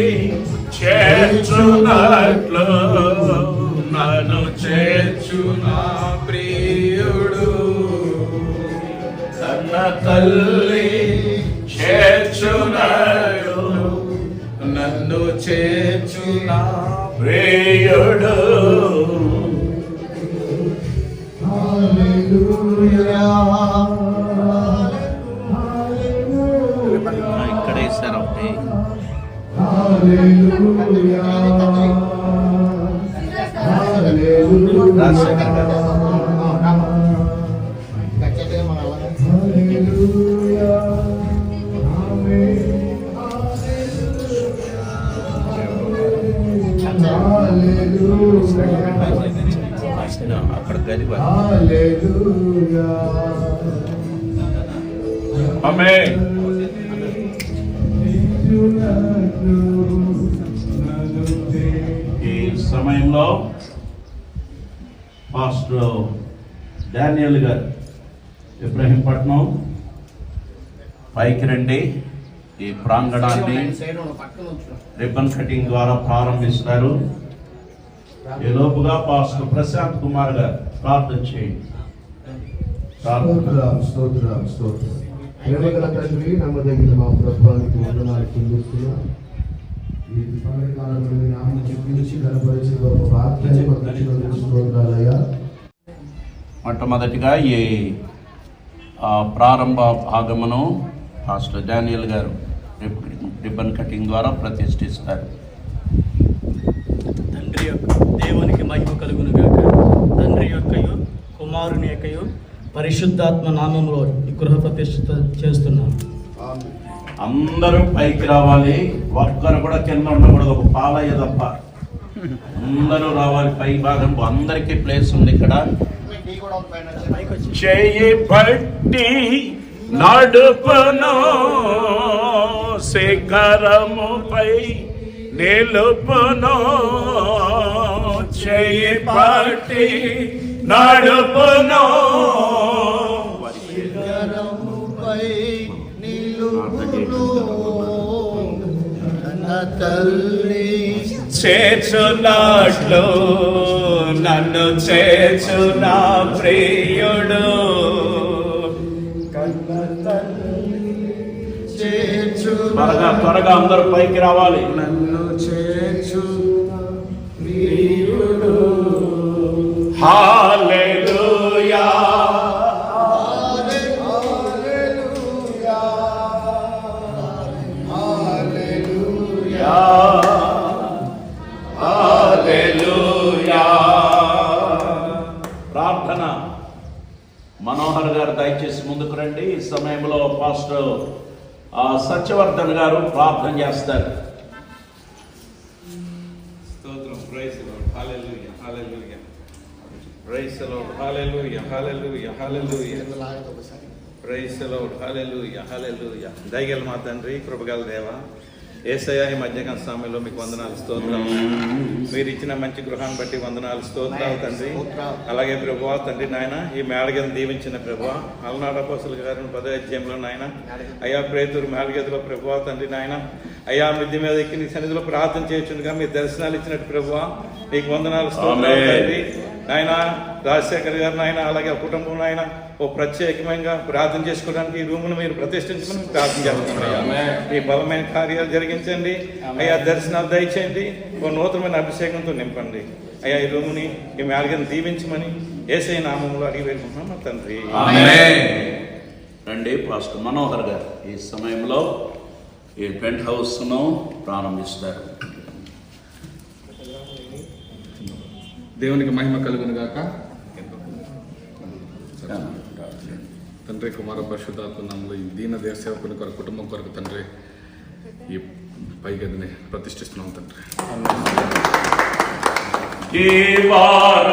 చేర్చున్నట్లు నన్ను చేర్చునా ప్రియుడు. కన్న తల్లి చేర్చున్నాడు నన్ను చేర్చునా ప్రియుడు. ఇక్కడ ఇస్తారు రాజశేఖర్ గారు అక్కడ గది ఈ సమయంలో పాస్టర్ డానియల్ గారు ఇబ్రహీంపట్నం పైకి రండి. ఈ ప్రాంగణాన్ని రిబ్బన్ కటింగ్ ద్వారా ప్రారంభిస్తారు. ఈ లోపుగా పాస్టర్ ప్రశాంత్ కుమార్ గారు ప్రార్థన చేయండి. ప్రేమగల తండ్రి, నమ్మదగిన మా ప్రభువానికి వందనాలు చెల్లిస్తున్నా. ఈ సమయకాలంలో మీ నామం చెప్పించి కనపరిచే గొప్ప వాక్యాన్ని మాకు ఇచ్చినందుకు స్తోత్రాలయ్యా. మొట్టమొదటిగా ఈ ప్రారంభ భాగమును పాస్టర్ డానియల్ గారు రిబ్బన్ కటింగ్ ద్వారా ప్రతిష్ఠిస్తారు. తండ్రి యొక్క దేవునికి మహిమ కలుగును గాక. తండ్రి యొక్కయు కుమారుని యొక్కయు పరిశుద్ధాత్మ నామంలో ఈ గృహ ప్రతిష్ఠ చేస్తున్నాను. అందరూ పైకి రావాలి, ఒక్కరు కూడా కింద ఉండకూడదు, ఒక పాలయ్య తప్ప. అందరూ రావాలి పై భాగం, అందరికీ ప్లేస్ ఉంది ఇక్కడ. చేయి పట్టి నడుపును శిఖరముపై నిలుపును, చేయి పట్టి నడుపును శిఖరముపై నిలుపును కన్న తల్లి చేర్చున్నట్లు నన్ను చేర్చున ప్రియుడు, త్వరగా త్వరగా అందరూ పైకి రావాలి. నన్ను చేర్చు ప్రియుడు. హల్లెలూయా హల్లెలూయా. ప్రార్థన. మనోహర్ గారు దయచేసి ముందుకు రండి. ఈ సమయంలో పాస్టర్ సత్యవర్ధన్ గారు ప్రార్థన చేస్తారు. స్తోత్రం. Praise the lord. Hallelujah hallelujah. Praise the lord. Hallelujah hallelujah hallelujah. Praise the lord. Hallelujah hallelujah. దయగల మా తండ్రి, కృపగల దేవా, యేసయ్య, ఈ మధ్యకాల సమయంలో మీకు వందనాలు, స్తోత్రం. మీరు ఇచ్చిన మంచి గృహాన్ని బట్టి వందనాలు, స్తోత్రాలు తండ్రి. అలాగే ప్రభువా తండ్రి నాయన, ఈ మేళగదిని దీవించిన ప్రభువా, అలనాడు అపోస్తలుల గారిని 10వ అధ్యాయంలో నాయన, అయ్యా ప్రేతురు మేళగదిలో ప్రభువా తండ్రి నాయన, అయ్యా మిద్ది మీద ఎక్కి నీ సన్నిధిలో ప్రార్థన చేయొచ్చుగా మీరు దర్శనాలు ఇచ్చినట్టు ప్రభువా నీకు వందనాలు, స్తోత్రాలు తండ్రి నాయన. రాజశేఖర్ గారు నాయన, అలాగే ఆ కుటుంబం నాయన ఓ ప్రత్యేకమైన ప్రార్థన చేసుకోవడానికి ఈ రూమును మీరు ప్రతిష్ఠించమని ప్రార్థన చేస్తున్నాం. ఈ బలమైన కార్యాలు జరిగించండి అయ్యా, దర్శనాలు దయచేయండి, ఓ నూతనమైన అభిషేకంతో నింపండి అయ్యా. ఈ రూముని, ఈ మేళగని దీవించమని యేసయ్య నామములో అడిగి వేడుకుంటున్నాం మా తండ్రి. రండి పాస్టర్ మనోహర్ గారు ఈ సమయంలో ఈ పెంట్ హౌస్ను ప్రారంభిస్తారు. దేవునికి మహిమ కలుగును గాక. తండ్రి, కుమార, పరిశుద్ధాత్మ నామములో ఈ దీన దేవ సేవకుని కొరకు, కుటుంబం కొరకు తండ్రి ఈ పై గదిని ప్రతిష్ఠిస్తున్నాం తండ్రి.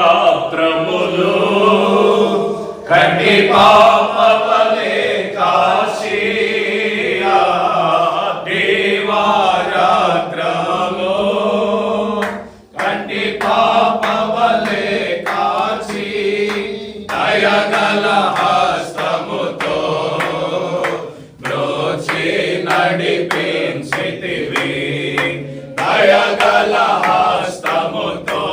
దీవారాత్రములు కంటి పాపలే కాశీయా, దీవారాత్రము కంటి పాపలే కాశీ, దయగల హస్తముతో బ్రోచి నడిపించితివి, దయగల హస్తముతో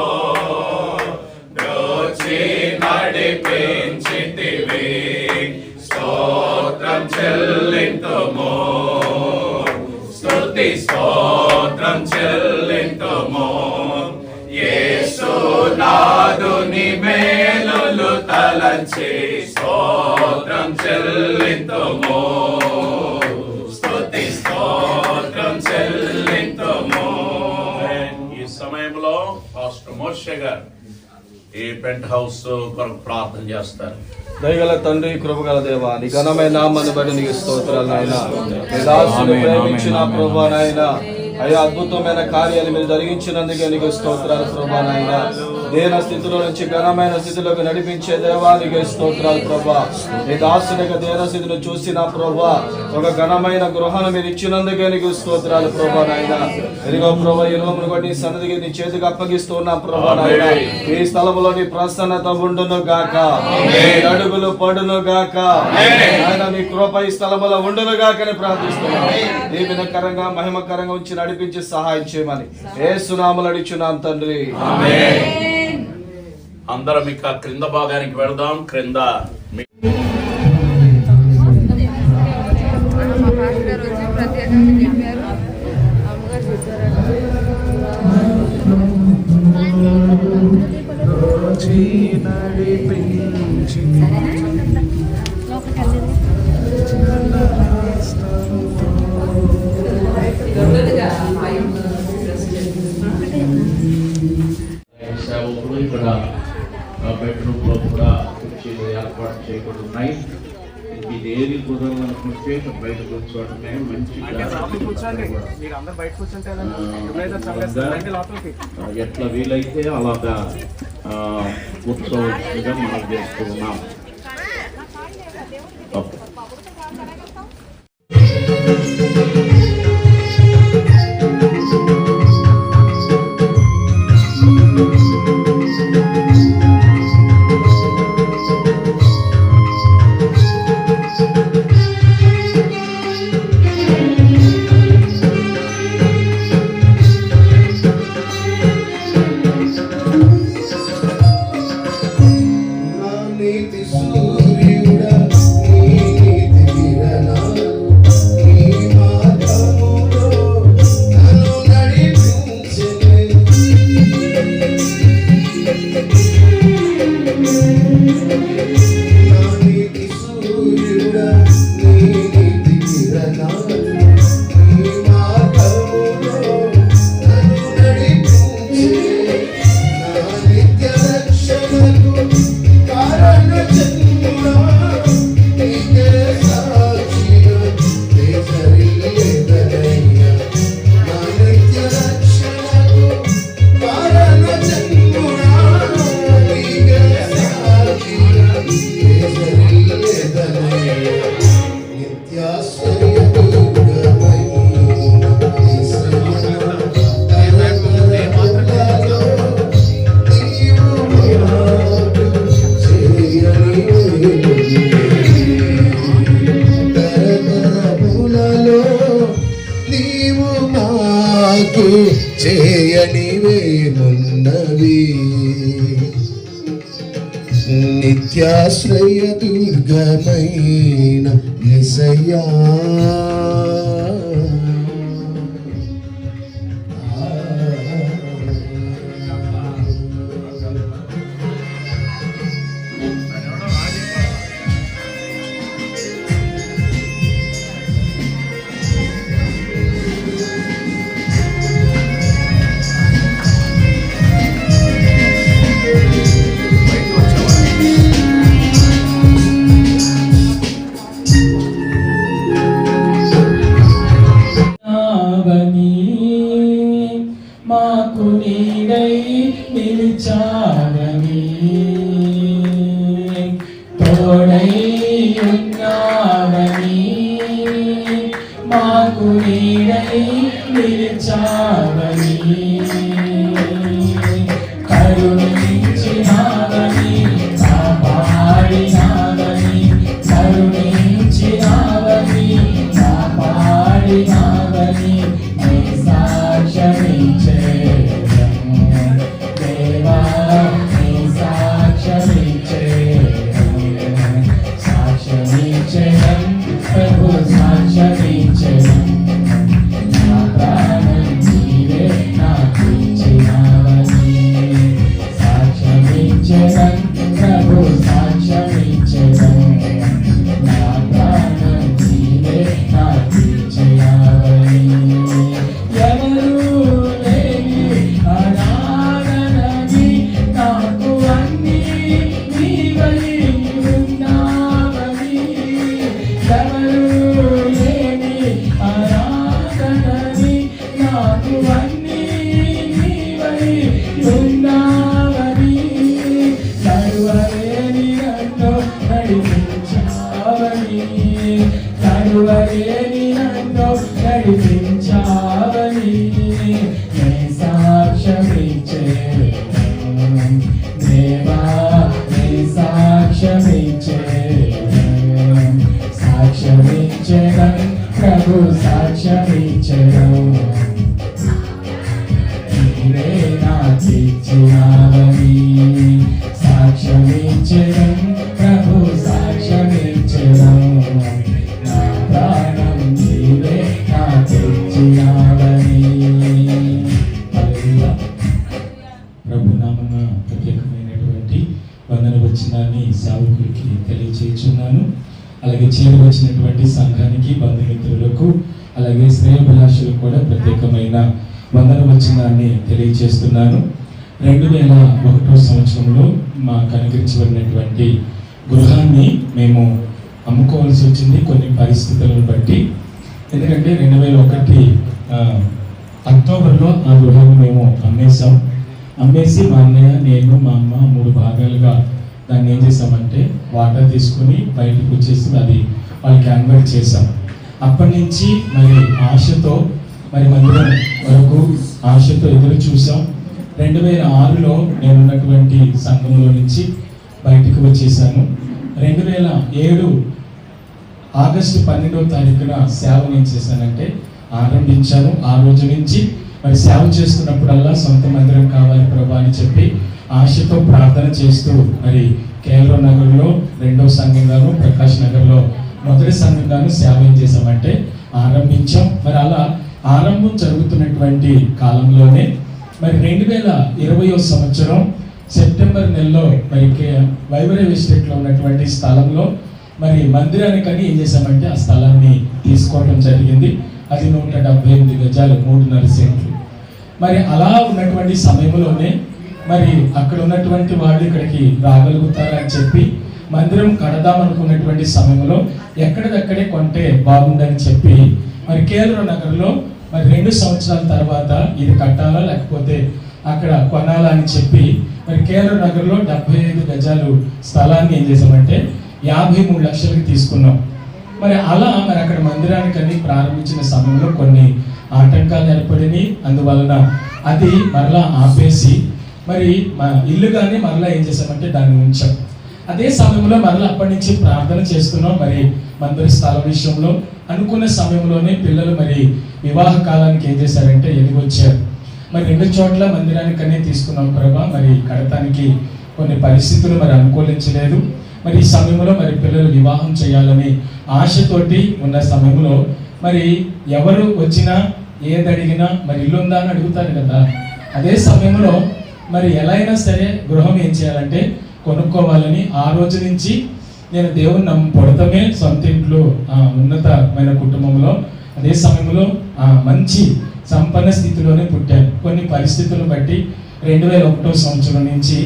బ్రోచి నడిపించితివి, స్తోత్రం చెల్లింతుము, స్తుతి స్తోత్రం చెల్లింతుము, యేసునాథుని మేలులు తలంచి స్తోత్రం చెల్లింతుము, స్తుతి స్తోత్రం చెల్లింతుము. ఈ సమయంలో పాస్టర్ మోషే గారు ఈ పెంట్ హౌస్ కొరకు ప్రార్థన చేస్తారు. దయగల తండ్రి, కృపగల దేవా, నీ ఘనమైన నామాన్ని బట్టి నీకు స్తోత్రాలు నాయన. నీ దాసుని ప్రేమించిన ప్రభువా నాయన, అయ్యా అద్భుతమైన కార్యాలు మీరు జరిగించినందుకే నీకు స్తోత్రాలు ప్రభా నాయన. దేన స్థితిలో నుంచి ఘనమైన స్థితిలోకి నడిపించే దేవానికి స్తోత్రాలు ప్రభా. నీ దాసుని యొక్క దేన స్థితిని చూసిన ప్రభా, ఒక ఘనమైన గృహాన్ని మీరు ఇచ్చినందుకే నీకు స్తోత్రాలు ప్రభా నాయన. ఇదిగో ప్రభా, ఈ రూమును బట్టి సన్నిధికి నీ చేతికి అప్పగిస్తున్నా ప్రభా నాయన. ఈ స్థలంలో నీ ప్రసన్నత ఉండును గాక, అడుగులు పడును గాక ఆయన, నీ కృప ఈ స్థలంలో ఉండును గాక అని ప్రార్థిస్తున్నాను. దీవెనకరంగా మహిమకరంగా ఉంచి నడిపించి సహాయం చేయమని యేసు నామములో అడుగుచున్నాం తండ్రి. అందరం ఇక క్రింద భాగానికి వెళదాం. క్రింద సేవకుడు ఇక్కడ బెడ్రూమ్ లో కూడా కుర్చీలు ఏర్పాటు చేయకూడదు చేతి బయట కూర్చోవడమే మంచి ఎట్లా వీలైతే అలాగా కూర్చోవచ్చుగా మనం చేస్తూ ఉన్నాం. చేయనివేమున్నవి నిత్యాశ్రయ దుర్గమైన యేసయ్యా మాకు నీడై నిలిచావని తోడై ఉన్నావని మాకు నీడై నిలిచావని కరుణించినావని కాపాడినావని కరుణించినావని కాపాడినావని అలాగే చేరువచ్చినటువంటి సంఘానికి బంధుమిత్రులకు అలాగే శ్రేయోభిలాషులకు కూడా ప్రత్యేకమైన వందన వచనాన్ని తెలియజేస్తున్నాను. 2001 సంవత్సరంలో మాకు అనుగ్రహించబడినటువంటి గృహాన్ని మేము అమ్ముకోవాల్సి వచ్చింది కొన్ని పరిస్థితులను బట్టి. ఎందుకంటే 2001 అక్టోబర్లో ఆ గృహాన్ని మేము అమ్మేసి మా అన్నయ్య, నేను, మా అమ్మ 3 భాగాలుగా దాన్ని ఏం చేసామంటే వాటర్ తీసుకుని బయటకు వచ్చేసి అది వాళ్ళకి కన్వర్ట్ చేసాం. అప్పటి నుంచి మరి ఆశతో మరి మందిరం వరకు ఆశతో ఎదురు చూసాం. 2006లో నేను ఉన్నటువంటి సంఘంలో నుంచి బయటకు వచ్చేసాను. 2007 ఆగస్టు 12వ తారీఖున సేవ నేను చేశానంటే ఆరంభించాను. ఆ రోజు నుంచి మరి సేవ చేస్తున్నప్పుడల్లా సొంత మందిరం కావాలి ప్రభా అని చెప్పి ఆశతో ప్రార్థన చేస్తూ మరి కేఎల్ఆర్ నగర్లో 2వ సంఘంగాను, ప్రకాష్ నగర్లో 1వ సంఘంగాను సేవ ఏం చేసామంటే ఆరంభించాం. మరి అలా ఆరంభం జరుగుతున్నటువంటి కాలంలోనే మరి 2020వ సంవత్సరం సెప్టెంబర్ నెలలో మరి వైవరే ఎస్టేట్లో ఉన్నటువంటి స్థలంలో మరి మందిరానికని ఏం చేశామంటే ఆ స్థలాన్ని తీసుకోవడం జరిగింది. అది 178 గజాలు 3.5 సెంట్లు. మరి అలా ఉన్నటువంటి సమయంలోనే మరి అక్కడ ఉన్నటువంటి వాళ్ళు ఇక్కడికి రాగలుగుతారని చెప్పి మందిరం కడదాం అనుకున్నటువంటి సమయంలో ఎక్కడిదక్కడే కొంటే బాగుందని చెప్పి మరి కేఎల్ఆర్ నగర్లో మరి 2 సంవత్సరాల తర్వాత ఇది కట్టాలా లేకపోతే అక్కడ కొనాలా అని చెప్పి మరి కేఎల్ఆర్ నగర్లో 75 గజాలు స్థలాన్ని ఏం చేసామంటే 53 లక్షలకి తీసుకున్నాం. మరి అలా మరి అక్కడ మందిరానికని ప్రారంభించిన సమయంలో కొన్ని ఆటంకాలు ఏర్పడినాయి. అందువలన అది మరలా ఆపేసి మరి మా ఇల్లు కానీ మరలా ఏం చేసామంటే దాన్ని ఉంచాం. అదే సమయంలో మరలా అప్పటి నుంచి ప్రార్థన చేస్తున్నాం. మరి మందిర స్థలం విషయంలో అనుకున్న సమయంలోనే పిల్లలు మరి వివాహ కాలానికి ఏం చేశారంటే ఎదిగొచ్చారు. మరి 2 చోట్ల మందిరానికనే తీసుకున్నాం ప్రభా. మరి కడతానికి కొన్ని పరిస్థితులు మరి అనుకూలించలేదు. మరి ఈ సమయంలో మరి పిల్లలు వివాహం చేయాలని ఆశతోటి ఉన్న సమయంలో మరి ఎవరు వచ్చినా ఏది అడిగినా మరి ఇల్లు ఉందా అని అడుగుతారు కదా. అదే సమయంలో మరి ఎలా అయినా సరే గృహం ఏం చేయాలంటే కొనుక్కోవాలని ఆ రోజు నుంచి నేను దేవుని పొడతమే సొంత ఇంట్లో ఉన్నతమైన కుటుంబంలో అదే సమయంలో మంచి సంపన్న స్థితిలోనే పుట్టాను. కొన్ని పరిస్థితులను బట్టి 2001వ సంవత్సరం నుంచి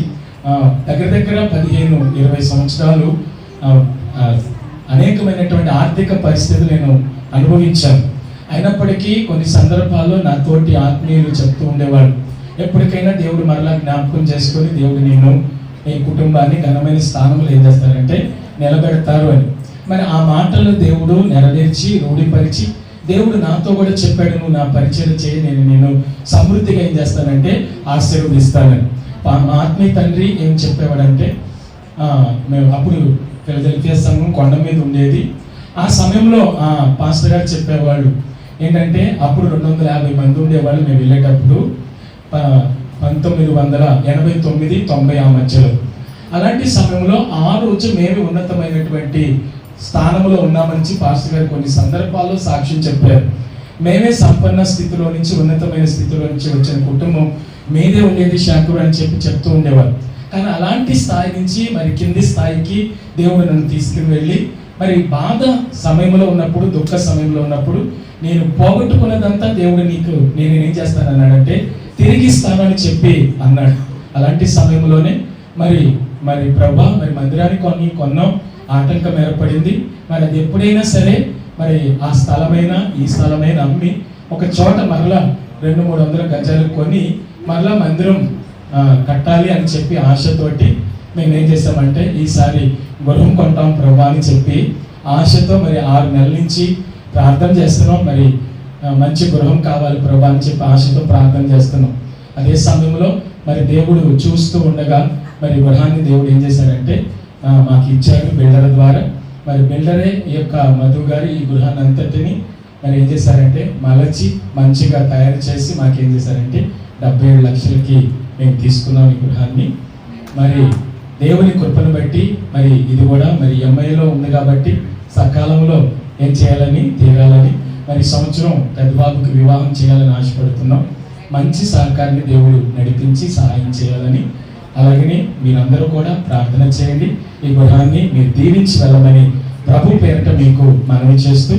దగ్గర 15-20 సంవత్సరాలు అనేకమైనటువంటి ఆర్థిక పరిస్థితులు నేను అనుభవించాను. అయినప్పటికీ కొన్ని సందర్భాల్లో నా తోటి ఆత్మీయులు చెప్తూ ఉండేవాళ్ళు, ఎప్పటికైనా దేవుడు మరలా జ్ఞాపకం చేసుకొని దేవుడు నేను ఈ కుటుంబాన్ని ఘనమైన స్థానంలో ఏం చేస్తారంటే నిలబెడతారు అని. మరి ఆ మాటలు దేవుడు నెరవేర్చి రూఢిపరిచి దేవుడు నాతో కూడా చెప్పాడు, నువ్వు నా పరిచయం చేయి, నేను సమృద్ధిగా ఏం చేస్తానంటే ఆశీర్వదిస్తానని. మా ఆత్మీయ తండ్రి ఏం చెప్పేవాడంటే మేము అప్పుడు ఫిలదెల్ఫియా సంఘం కొండ మీద ఉండేది. ఆ సమయంలో పాస్టర్ గారు చెప్పేవాళ్ళు ఏంటంటే అప్పుడు 250 మంది ఉండేవాళ్ళు మేము వెళ్ళేటప్పుడు 1989-90 ఆ మధ్యలో. అలాంటి సమయంలో ఆ రోజు మేము ఉన్నతమైనటువంటి స్థానంలో ఉన్నామని పాస్టర్ గారు కొన్ని సందర్భాల్లో సాక్ష్యం చెప్పారు. మేమే సంపన్న స్థితిలో నుంచి ఉన్నతమైన స్థితిలో నుంచి వచ్చిన కుటుంబం మీదే ఉండేది శాఖరు అని చెప్తూ ఉండేవారు. కానీ అలాంటి స్థాయి నుంచి మరి కింది స్థాయికి దేవుడు నన్ను తీసుకుని వెళ్ళి మరి బాధ సమయంలో ఉన్నప్పుడు, దుఃఖ సమయంలో ఉన్నప్పుడు నేను పోగొట్టుకున్నదంతా దేవుడు నీకు నేను ఏం చేస్తానన్నాడంటే తిరిగి ఇస్తానని చెప్పి అన్నాడు. అలాంటి సమయంలోనే మరి ప్రభా మరి మందిరాన్ని కొన్నాం, ఆటంకం ఏర్పడింది. మరి అది ఎప్పుడైనా సరే మరి ఆ స్థలమైనా ఈ స్థలమైనా అమ్మి ఒక చోట మరలా 200-300 గజాలు కొని మరలా మందిరం కట్టాలి అని చెప్పి ఆశతోటి మేము ఏం చేస్తామంటే ఈసారి గృహం కొంటాం ప్రభా అని చెప్పి ఆశతో మరి 6 నెలల నుంచి ప్రార్థన చేస్తున్నాం. మరి మంచి గృహం కావాలి ప్రభా అని చెప్పి ఆశతో ప్రార్థన చేస్తున్నాం. అదే సమయంలో మరి దేవుడు చూస్తూ ఉండగా మరి గృహాన్ని దేవుడు ఏం చేశారంటే మాకు ఇచ్చారు బిల్డర్ ద్వారా. మరి బిల్డరే ఈ యొక్క మధు గారు ఈ గృహాన్ని అంతటిని మరి ఏం చేశారంటే మలచి మంచిగా తయారు చేసి మాకేం చేశారంటే 77 లక్షలకి మేము తీసుకున్నాం ఈ గృహాన్ని. మరి దేవుని కృపను బట్టి మరి ఇది కూడా మరి ఎంఐలో ఉంది కాబట్టి సకాలంలో ఏం చేయాలని తీరాలని మరి సంవత్సరం పెద్ద బాబుకి వివాహం చేయాలని ఆశపడుతున్నాం. మంచి సహకారాన్ని దేవుడు నడిపించి సహాయం చేయాలని, అలాగనే మీరందరూ కూడా ప్రార్థన చేయండి. ఈ గృహాన్ని మీరు దీవించి వెళ్ళమని ప్రభు పేరిట మీకు మనవి చేస్తూ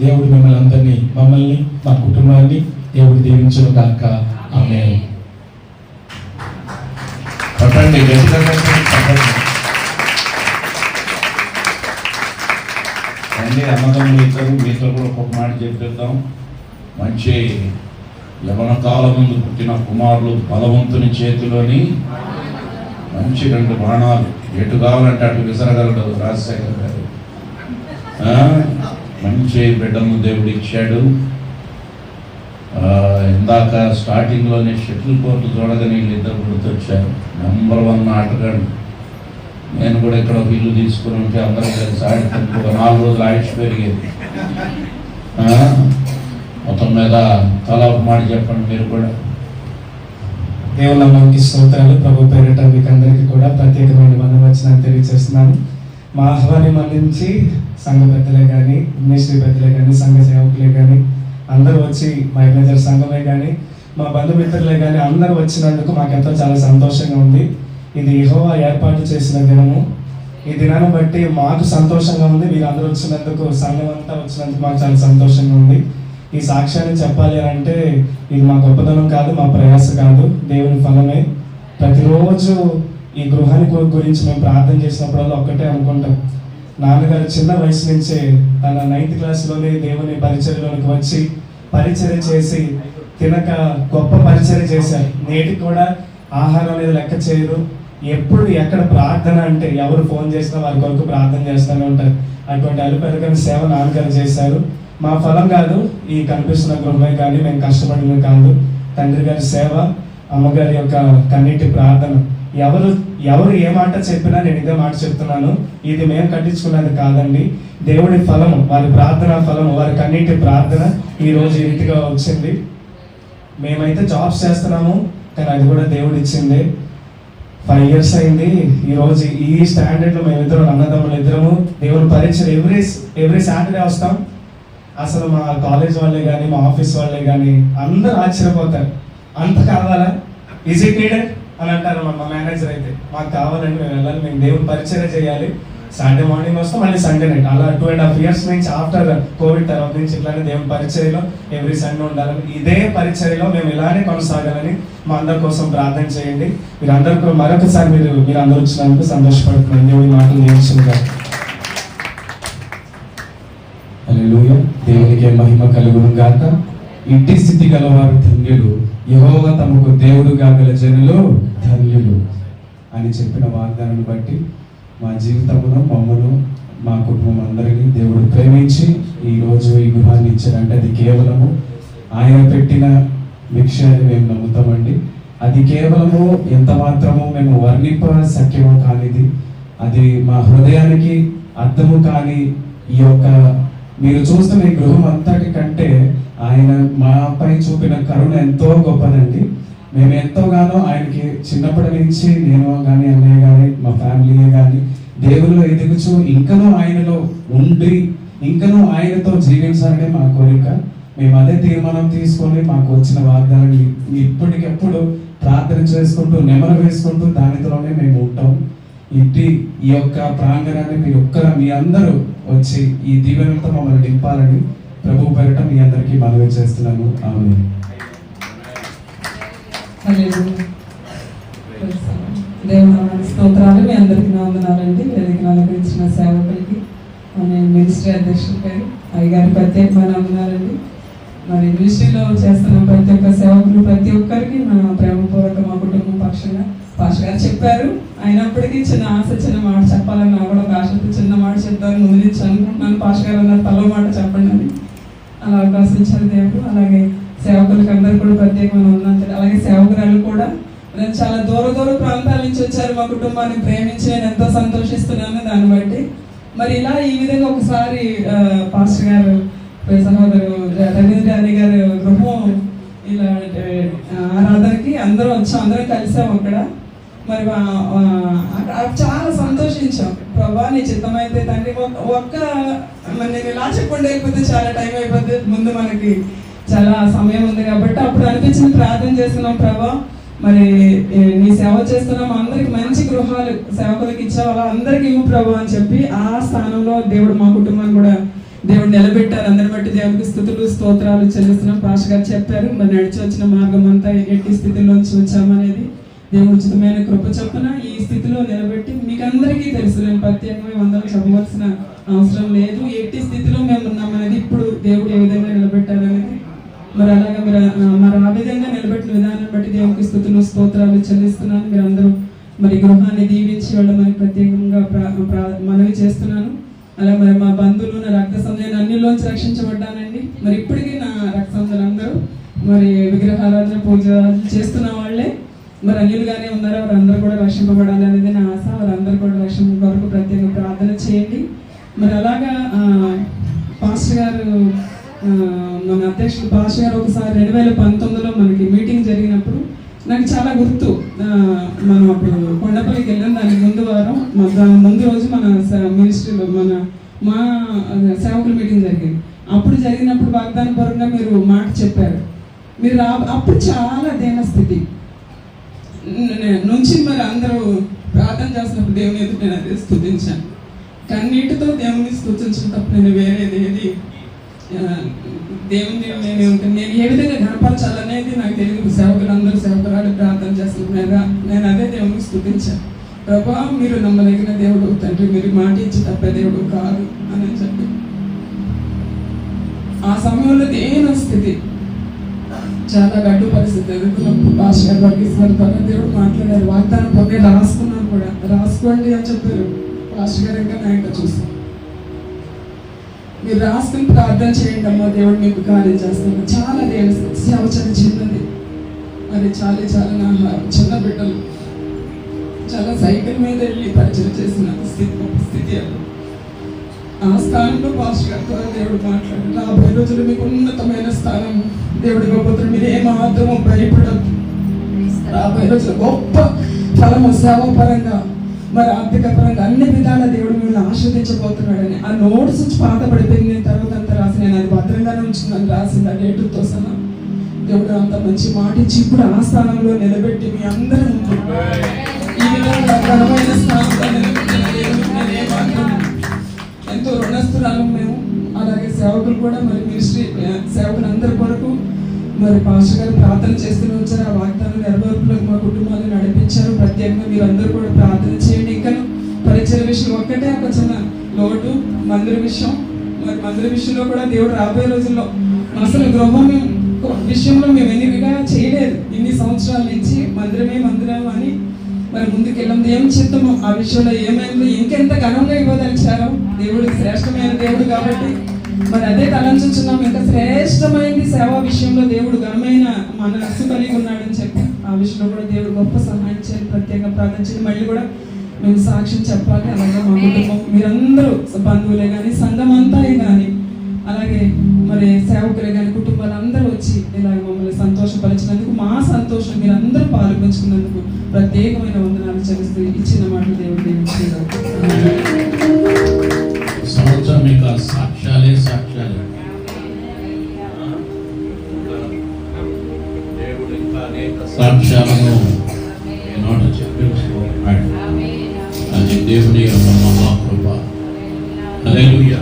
దేవుడు మిమ్మల్ని అందరినీ, మమ్మల్ని, మా కుటుంబాన్ని దేవుడు దీవించును గాక. ఆమేన్. రండి అన్నదమ్ములు ఇద్దరు మీతో కూడా ఒక మాట చెప్పిద్దాం. మంచి యవన కాలం ముందు పుట్టిన కుమారులు బలవంతుని చేతిలోని మంచి 2 బాణాలు ఎటు కావాలంటే అటు విసరగలడు రాజశేఖర్ గారు. మంచి బిడ్డను దేవుడు ఇచ్చాడు. ఇందాక స్టార్టింగ్లోనే షటిల్ కోర్టు చూడగానే వీళ్ళిద్దరు గుర్తొచ్చారు. నెంబర్ 1 ఆటగాడు. నేను కూడా ఇక్కడ ఒక ఇల్లు తీసుకుని ఉంటే అందరూ కలిసి ఆడుతుంటే ఒక 4 రోజులు ఆయుష్ పెరిగేది. మొత్తం మీద తల ఒక మాట చెప్పండి మీరు కూడా. దేవుని నామానికి స్తోత్రాలు. ప్రభు పేరిట మీకు అందరికీ కూడా ప్రత్యేకమైన వందనాలు తెలియజేస్తున్నాను. మా ఆహ్వానం మన్నించి సంఘ పెద్దలే కానీ, మినిస్ట్రీ పెద్దలే కానీ, సంఘ సేవకులే కానీ అందరూ వచ్చి మా మేనేజర్ సంఘమే కానీ మా బంధుమిత్రులే కానీ అందరూ వచ్చినందుకు మాకెంతో చాలా సంతోషంగా ఉంది. ఇది యెహోవా ఏర్పాటు చేసిన దినము. ఈ దినాన్ని బట్టి మాకు సంతోషంగా ఉంది. మీరు అందరూ వచ్చినందుకు, సంఘం అంతా వచ్చినందుకు మాకు చాలా సంతోషంగా ఉంది. ఈ సాక్ష్యాన్ని చెప్పాలి అంటే ఇది మా గొప్పదనం కాదు, మా ప్రయాస కాదు, దేవుని ఫలమే. ప్రతిరోజు ఈ గృహాన్ని గురించి మేము ప్రార్థన చేసినప్పుడల్లా ఒక్కటే అనుకుంటాం. నాన్నగారు చిన్న వయసు నుంచే తన 9th క్లాస్లోనే దేవుని పరిచర్యలోనికి వచ్చి పరిచర్య చేసి తినక గొప్ప పరిచర్య చేశారు. నేటికి కూడా ఆహారం అనేది లెక్క చేయరు. ఎప్పుడు ఎక్కడ ప్రార్థన అంటే ఎవరు ఫోన్ చేసినా వారి కొరకు ప్రార్థన చేస్తూనే ఉంటారు. అటువంటి అలుపెరగని సేవ నాన్నగారు చేశారు. మా ఫలం కాదు ఈ కనిపిస్తున్న గృహమే కానీ, మేము కష్టపడినవి కాదు. తండ్రి గారి సేవ, అమ్మగారి యొక్క కన్నీటి ప్రార్థన. ఎవరు ఏ మాట చెప్పినా నేను ఇదే మాట చెప్తున్నాను, ఇది మేము కట్టించుకున్నది కాదండి, దేవుడి ఫలము, వారి ప్రార్థన ఫలము, వారి కన్నీటి ప్రార్థన ఈరోజు ఇంటిగా వచ్చింది. మేమైతే జాబ్స్ చేస్తున్నాము కానీ అది కూడా దేవుడు ఇచ్చింది. 5 years అయింది. ఈరోజు ఈ స్టాండర్డ్లో మేమిద్దరం అన్నదమ్ములు ఇద్దరము దేవుని పరిచయం ఎవ్రీ సాటర్డే వస్తాం. అసలు మా కాలేజ్ వాళ్ళే కానీ, మా ఆఫీస్ వాళ్ళే కానీ అందరూ ఆశ్చర్యపోతారు. అంత కావాలా, ఈజ్ ఇట్ నీడెడ్ అని అంటారు. మా మేనేజర్ అయితే మాకు కావాలండి, మేము వెళ్ళాలి, మేము దేవుని పరిచయం చేయాలి. సాటర్డే మార్నింగ్ వస్తాం, మళ్ళీ సండే నైట్. అలా 2.5 years నుంచి ఆఫ్టర్ కోవిడ్ తర్వాత నుంచి ఇట్లానే దేవుని పరిచర్యలో ఎవ్రీ సండే ఉండాలని, ఇదే పరిచర్యలో మేము ఇలానే కొనసాగాలని మా అందరి కోసం ప్రార్థన చేయండి. మీరందరూ మరొకసారి మీరు అందరూ వచ్చినందుకు సంతోషపడుతున్నాను. దేవుడి మాటలు నేర్చుకుంటారు. హల్లెలూయా. దేవునికి మహిమ కలుగును గాక. ఇంటి స్థితి గలవారు ధన్యులు, యెహోవా తమకు దేవుడు గల జనులు ధన్యులు అని చెప్పిన వాగ్దానాన్ని బట్టి మా జీవితంలో మమ్మను, మా కుటుంబం అందరినీ దేవుడు ప్రేమించి ఈరోజు ఈ గృహాన్ని ఇచ్చారంటే అది కేవలము ఆయన పెట్టిన భిక్ష అని మేము నమ్ముతామండి. అది కేవలము ఎంత మాత్రము మేము వర్ణింప సఖ్యము కానిది, అది మా హృదయానికి అర్థము కాని ఈ యొక్క మీరు చూస్తున్న ఈ గృహం అంతటి కంటే ఆయన మాపై చూపిన కరుణ ఎంతో గొప్పదండి. మేము ఎంతోగానో ఆయనకి చిన్నప్పటి నుంచి నేను కానీ, అన్నయ్య కానీ, మా ఫ్యామిలీయే కానీ దేవునిలో ఎదుగుచూ ఇంకనూ ఆయనలో ఉండి ఇంకనూ ఆయనతో జీవించాలనే మా కోరిక. మేము అదే తీర్మానం తీసుకొని మాకు వచ్చిన వాగ్దానాన్ని ఇప్పటికెప్పుడు ప్రార్థన చేసుకుంటూ నెమరు వేసుకుంటూ దానితోనే మేము ఉంటాం. ఈ యొక్క ప్రాంగణాన్ని మీ అందరూ వచ్చి ఈ దీవెనలతో మమ్మల్ని నింపాలని ప్రభు పేరిట మీ అందరికీ మనవి చేస్తున్నాను. ఆమేన్. దేవుని స్తోత్రాలు. మీ అందరికీ వందనాలండి. వేదిక అలంకరించిన సేవకులకి, నేను మినిస్ట్రీ అధ్యక్షులకి, అయ్యగారి ప్రత్యేకమైన వందనాలండి. మరి మినిస్ట్రీలో చేస్తున్న ప్రతి ఒక్క సేవకులు ప్రతి ఒక్కరికి నా ప్రేమపూర్వక మా కుటుంబం పక్షంగా పాష గారు చెప్పారు. అయినప్పటికీ చిన్న ఆశ, చిన్న మాట చెప్పాలని నా కూడా ఒక ఆశతో చిన్న మాట చెప్తారు ముందు నుంచి అనుకుంటున్నాను. పాష గారు అన్నారు తలో మాట చెప్పండి అని. అలా అవకాశం ఇచ్చారు దేవుడు. అలాగే సేవకులకి అందరూ కూడా ప్రత్యేకమైన వందనాలు. అలాగే సేవకురాలు కూడా చాలా దూర ప్రాంతాల నుంచి వచ్చారు. మా కుటుంబాన్ని ప్రేమించి నేను ఎంతో సంతోషిస్తున్నాను దాన్ని బట్టి. మరి ఇలా ఈ విధంగా ఒకసారి పాస్టర్ గారు, సహోదరు రవీంద్ర అని గారు గృహం ఇలా ఆరాధనకి అందరం వచ్చాం, అందరం కలిసాం అక్కడ. మరి చాలా సంతోషించాం. ప్రభా నీ చిత్తమైతే తండ్రి మరి నేను ఇలా చెప్పండి అయిపోతే చాలా టైం అయిపోతుంది, ముందు మనకి చాలా సమయం ఉంది కాబట్టి అప్పుడు అనిపించిన ప్రార్థన చేస్తున్నాం. ప్రభా మరి నీ సేవ చేస్తున్నాం, అందరికి మంచి గృహాలు సేవకులకు ఇచ్చావు, అలా అందరికి ఇవ్వు ప్రభు అని చెప్పి ఆ స్థానంలో దేవుడు మా కుటుంబాన్ని కూడా దేవుడు నిలబెట్టారు. అందరి బట్టి దేవుడికి స్తుతులు స్తోత్రాలు చెల్లిస్తున్నాం. పాష గారు చెప్పారు మరి నడిచి వచ్చిన మార్గం అంతా ఎట్టి స్థితిలోంచి వచ్చామనేది. దేవుని ఉచితమైన కృప చొప్పున ఈ స్థితిలో నిలబెట్టి మీకు అందరికీ తెలుసు, నేను ప్రత్యేకమైన వందలు చెప్పవలసిన అవసరం లేదు. ఎట్టి స్థితిలో మేము ఉన్నామనేది ఇప్పుడు దేవుడు ఏ విధంగా నిలబెట్టారనేది. మరి అలాగా మరి ఆ విధంగా నిలబెట్టిన విధానం బట్టి దేవునికి స్తుతులు స్తోత్రాలు చెల్లిస్తున్నాను. మీరు అందరూ మరి గృహాన్ని దీవించి వెళ్ళమని ప్రత్యేకంగా మనవి చేస్తున్నాను. అలా మరి మా బంధువులు, నా రక్త సంబంధం అన్నిలోంచి రక్షించబడ్డానండి. మరి ఇప్పటికీ నా రక్త సంబంధాలందరూ మరి విగ్రహారాధన పూజ చేస్తున్న వాళ్ళే మరి అన్యులుగానే ఉన్నారు. వారందరూ కూడా రక్షింపబడాలి అనేది నా ఆశ. వారందరూ కూడా రక్షణ కొరకు ప్రత్యేక ప్రార్థన చేయండి. మరి అలాగా పాస్టర్ గారు, మన అధ్యక్షుడు పాస్టర్ గారు ఒకసారి 2019లో మనకి మీటింగ్ జరిగినప్పుడు నాకు చాలా గుర్తు. మనం అప్పుడు కొండపల్లికి వెళ్ళాం. దానికి ముందు వారం ముందు రోజు మన మినిస్ట్రీలో మా సేవకుల మీటింగ్ జరిగింది. అప్పుడు జరిగినప్పుడు వాగ్దాన పరంగా మీరు మాట చెప్పారు. మీరు అప్పుడు చాలా దీన స్థితి నుంచి మరి అందరూ ప్రార్థన చేసినప్పుడు దేవుని ఎదుట నేను అదే స్తుతించాను. కన్నీటితో దేవుని స్తుతించడం తప్ప నేను వేరేది ఏది దేవుని నేను ఏ విధంగా గణపరచాలనేది నాకు తెలియదు. సేవకులందరూ సేవకురాలు ప్రార్థన చేస్తున్నారు. నేను అదే దేవుని స్తుతించాను. ప్రభా, మీరు నమ్మదగిన దేవుడు తండ్రి, మీరు మాట ఇచ్చి తప్పే దేవుడు కాదు అని చెప్పి ఆ సమయంలో దేని స్థితి చాలా గడ్డు పరిస్థితి ఎదుర్కొన్నప్పుడు పాస్టర్ గారు వర్గీశ్వర దేవుడు మాట్లాడారు. వాగ్దానం పొందే రాసుకున్నాను కూడా, రాసుకోండి అని చెప్పారు పాస్టర్ గారు. ఇంకా నా ఇంకా చూసాను, మీరు రాసుకుని ప్రార్థన చేయండి అమ్మా, దేవుడు మీకు కార్యం చేస్తాను. చాలా దేవుని సేవ చాలా చిన్నది, అది చాలా చాలా నా చిన్న బిడ్డలు చాలా సైకిల్ మీద వెళ్ళి పరిచయం చేసిన స్థితి అది. ఆ స్థానంలో పాస్టర్ గారితో దేవుడు మాట్లాడారు. రాబోయే రోజులు మీకు ఉన్నతమైన స్థానం దేవుడి గొప్పతనం, మీరు ఏమాత్రము భయపడద్దు. రాబోయే రోజులు గొప్ప ఫలము సేవాపరంగా మరి ఆర్థిక పరంగా అన్ని విధాల దేవుడు మిమ్మల్ని ఆస్వాదించబోతున్నాడని ఆ నోట్స్ పాత పడిపోయింది. నేను తర్వాత అంతా రాసి నేను అది భద్రంగానే ఉంచుకున్నాను, రాసింది ఆ డేటుతో సహా. దేవుడు అంత మంచి మాట ఇచ్చి ఇప్పుడు ఆ స్థానంలో నిలబెట్టి మీ అందరూ ఈ విధంగా ఘనమైన స్థానంలో నిలబెట్టిన దేవుడికి నేను ఏమాత్రం ఎంతో రుణస్తురాలు మేము. అలాగే సేవకులు కూడా మరి మినిస్ట్రీ సేవకులు అందరి కొరకు మరి పాస్టర్ గారు ప్రార్థన చేస్తూనే వచ్చారు. ఆ వాగ్దానం నెరవేర్పులకు మా కుటుంబాలను నడిపించారు. ప్రత్యేకంగా మీరు అందరూ కూడా ప్రార్థన చేయండి. ఇంకా పరిచయ విషయం ఒక్కటే ఒక చిన్న లోటు, మందిర విషయం. మరి మందిర విషయంలో కూడా దేవుడు రాబోయే రోజుల్లో అసలు గృహం విషయంలో మేము ఎన్నిగా చేయలేదు. ఇన్ని సంవత్సరాల నుంచి మందిరం అని మరి ముందుకెళ్ళాం. ఏం చిత్తమో ఆ విషయంలో ఏమైందో ఇంకెంత ఘనంగా ఇవ్వదలిచారో. దేవుడికి శ్రేష్టమైన దేవుడు కాబట్టి మరి అదే తలంచుచున్నాం. ఇంకా శ్రేష్టమైనది సేవా విషయంలో దేవుడు ఘనమైన మనస్సు కలిగి ఉన్నాడని చెప్పి ఆ విషయంలో కూడా దేవుడు గొప్ప సహాయం చేయాలి. ప్రత్యేకంగా ప్రార్థించి మళ్ళీ కూడా మేము సాక్ష్యం చెప్పాలి. అలాగే మా కుటుంబం మీరందరూ బంధువులే కానీ సంఘం అంతా కానీ అలాగే మరి సేవకులే కానీ కుటుంబాలు అందరూ వచ్చి ఇలాగ మమ్మల్ని సంతోషపరిచినందుకు, మా సంతోషం మీరు అందరూ పాల్పంచుకున్నందుకు ప్రత్యేకమైన వందనాలు చెల్లిస్తూ ఇచ్చిన మాటలు దేవుడు దీవించారు. సంవత్సరం మీకు సాక్ష్యాలే దేవుడు ఇంకా అనేక సాక్ష్యాలను నోట చెప్పించుకోవాలి. అది దేవుని యొక్క మహాకృప. హల్లెలూయా.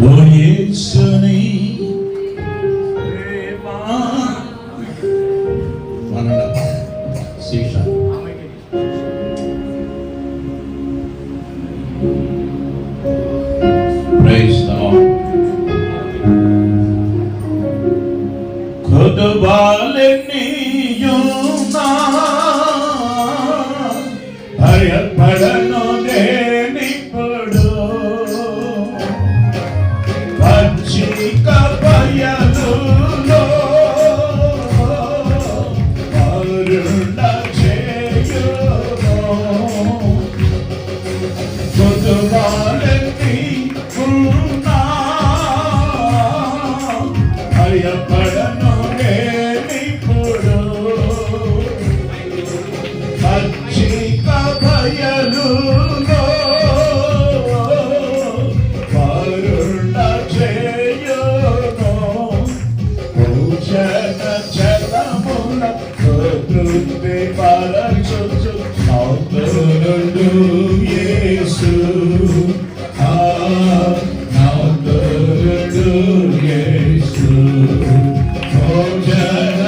ఓ యేసుని శిక్ష Praise the Lord. खुद वाले नियुना भयपड़नो देनी पड़ो बच्ची का भयलो अरुणा चेयो खुद वाले नियुना भयपड़नो देनी पड़ो बच्ची का भयलो अरुणा चेयो पूजन चलमुल तृप्ति परचुचु नौतरुंडु येसु नौतरुंडु येसु पूजन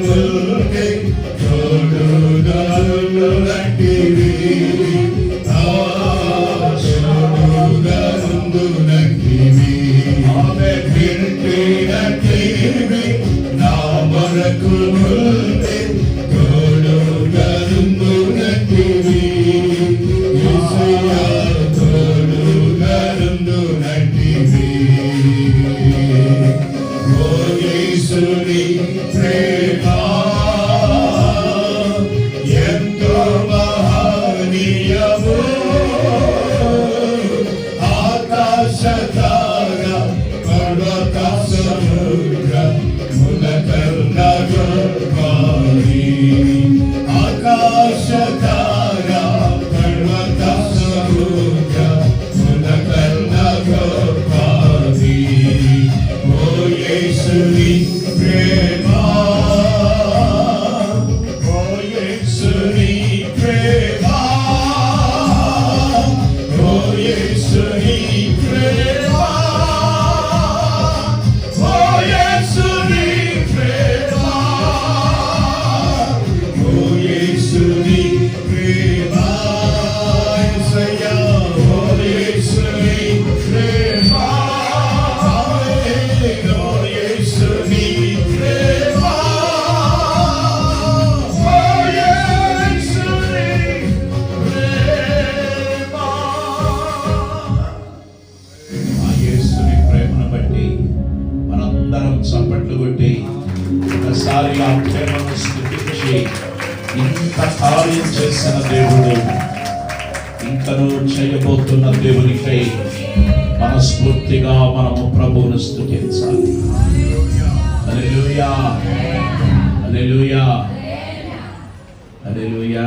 ముందే తోడుగా ఉండునంటివి తోడుగా ఉండునంటివి ఆమె వింటినటివి నా మనకు ముందే తోడుగా ఉండునంటివి యేసయ్యా తోడుగా ఉండునంటివి ఓ యేసుని ప్రేమ ఎంతో మహనీయము ఆకాశ తార పర్వత సముద్ర ములకన్నా గొప్పది ఆకాశ తార పర్వత సముద్ర ములకన్నా గొప్పది ఓ యేసుని ప్రేమ ఓ యేసుని ప్రేమ ఓ యేసుని ప్రేమ ఓ యేసుని ప్రేమ ఓ యేసుని ప్రేమ యేసయ్యా ఓ యేసుని ప్రేమ ఓ యేసుని ప్రేమ ఓ యేసుని ప్రేమ ఆ యేసుని ప్రేమను బట్టి మనందరం చప్పట్లు కొట్టి ఒకసారి ఆ ప్రేమను స్తుతించి ఇంత కార్యం చేసిన దేవుడు ఇంకను చేయబోతున్న దేవునికై మనస్ఫూర్తిగా మనము ప్రభువును స్తుతించాలి. హల్లెలూయా హల్లెలూయా హల్లెలూయా.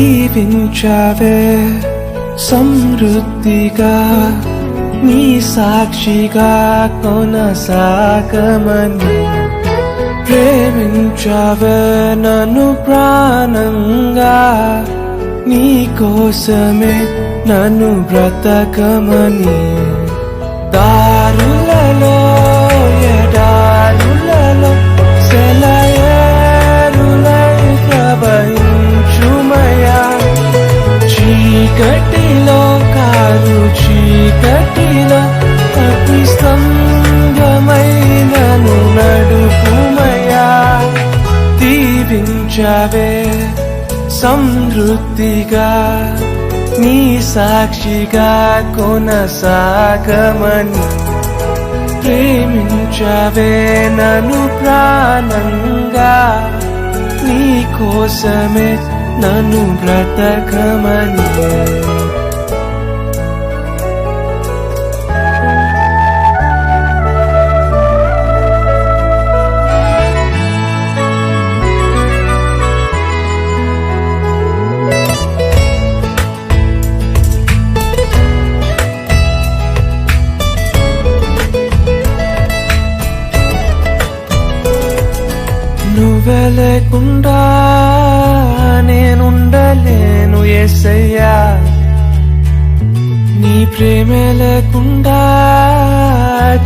దీవించావే సమృద్ధిగా నీ సాక్షిగా కొనసాగమని ప్రేమించావే నన్ను ప్రాణంగా నీ కోసమే నన్ను బ్రతకమని దారులలో ఎడారులలో సెలయేరులై ప్రవహించుమయా చీకటిలో కాదు చీకటిలో అగ్ని స్తంభమైనను నడుపుమయా దీవించవే సమృద్ధిగా నీ సాక్షిగా కొనసాగమని ప్రేమించవే నన్ను ప్రాణంగా నీ కోసమే నన్ను బ్రతకమని నువ్వే లేకుండా నేనుండలేను యేసయ్యా నీ ప్రేమే లేకుండా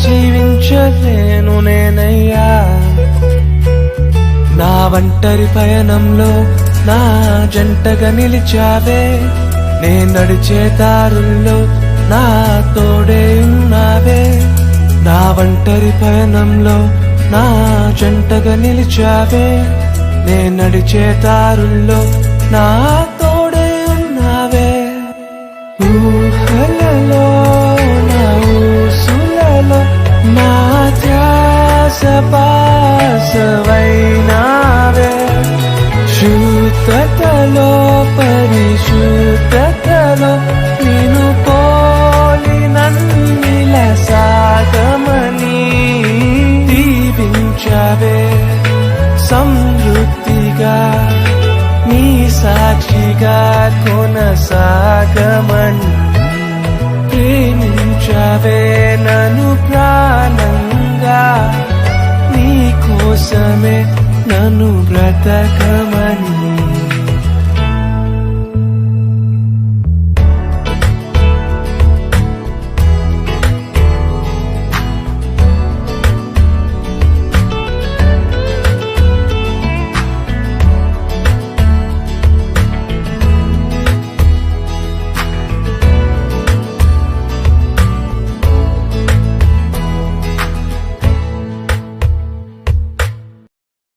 జీవించలేను నేనయ్యా నా ఒంటరి పయనంలో నా జంటగా నిలిచావే నే నడిచే దారుల్లో నా తోడే ఉన్నావే నా ఒంటరి పయనంలో నా జంటగా నిలిచావే నే నడిచే దారుల్లో నా తోడే ఉన్నావే ఊహలలో నా ఊసులలో నా ధ్యాస బాసవైనావే శుద్ధ స్వస్థతలో పరిశుద్ధతలో నిన్ను పోలి నన్నిల సాగమని దీవించవే సమృద్ధిగా నీ సాక్షిగా కొనసాగమని ప్రేమించవే నన్ను ప్రాణంగా నీ కోసమే నన్ను బ్రతకమని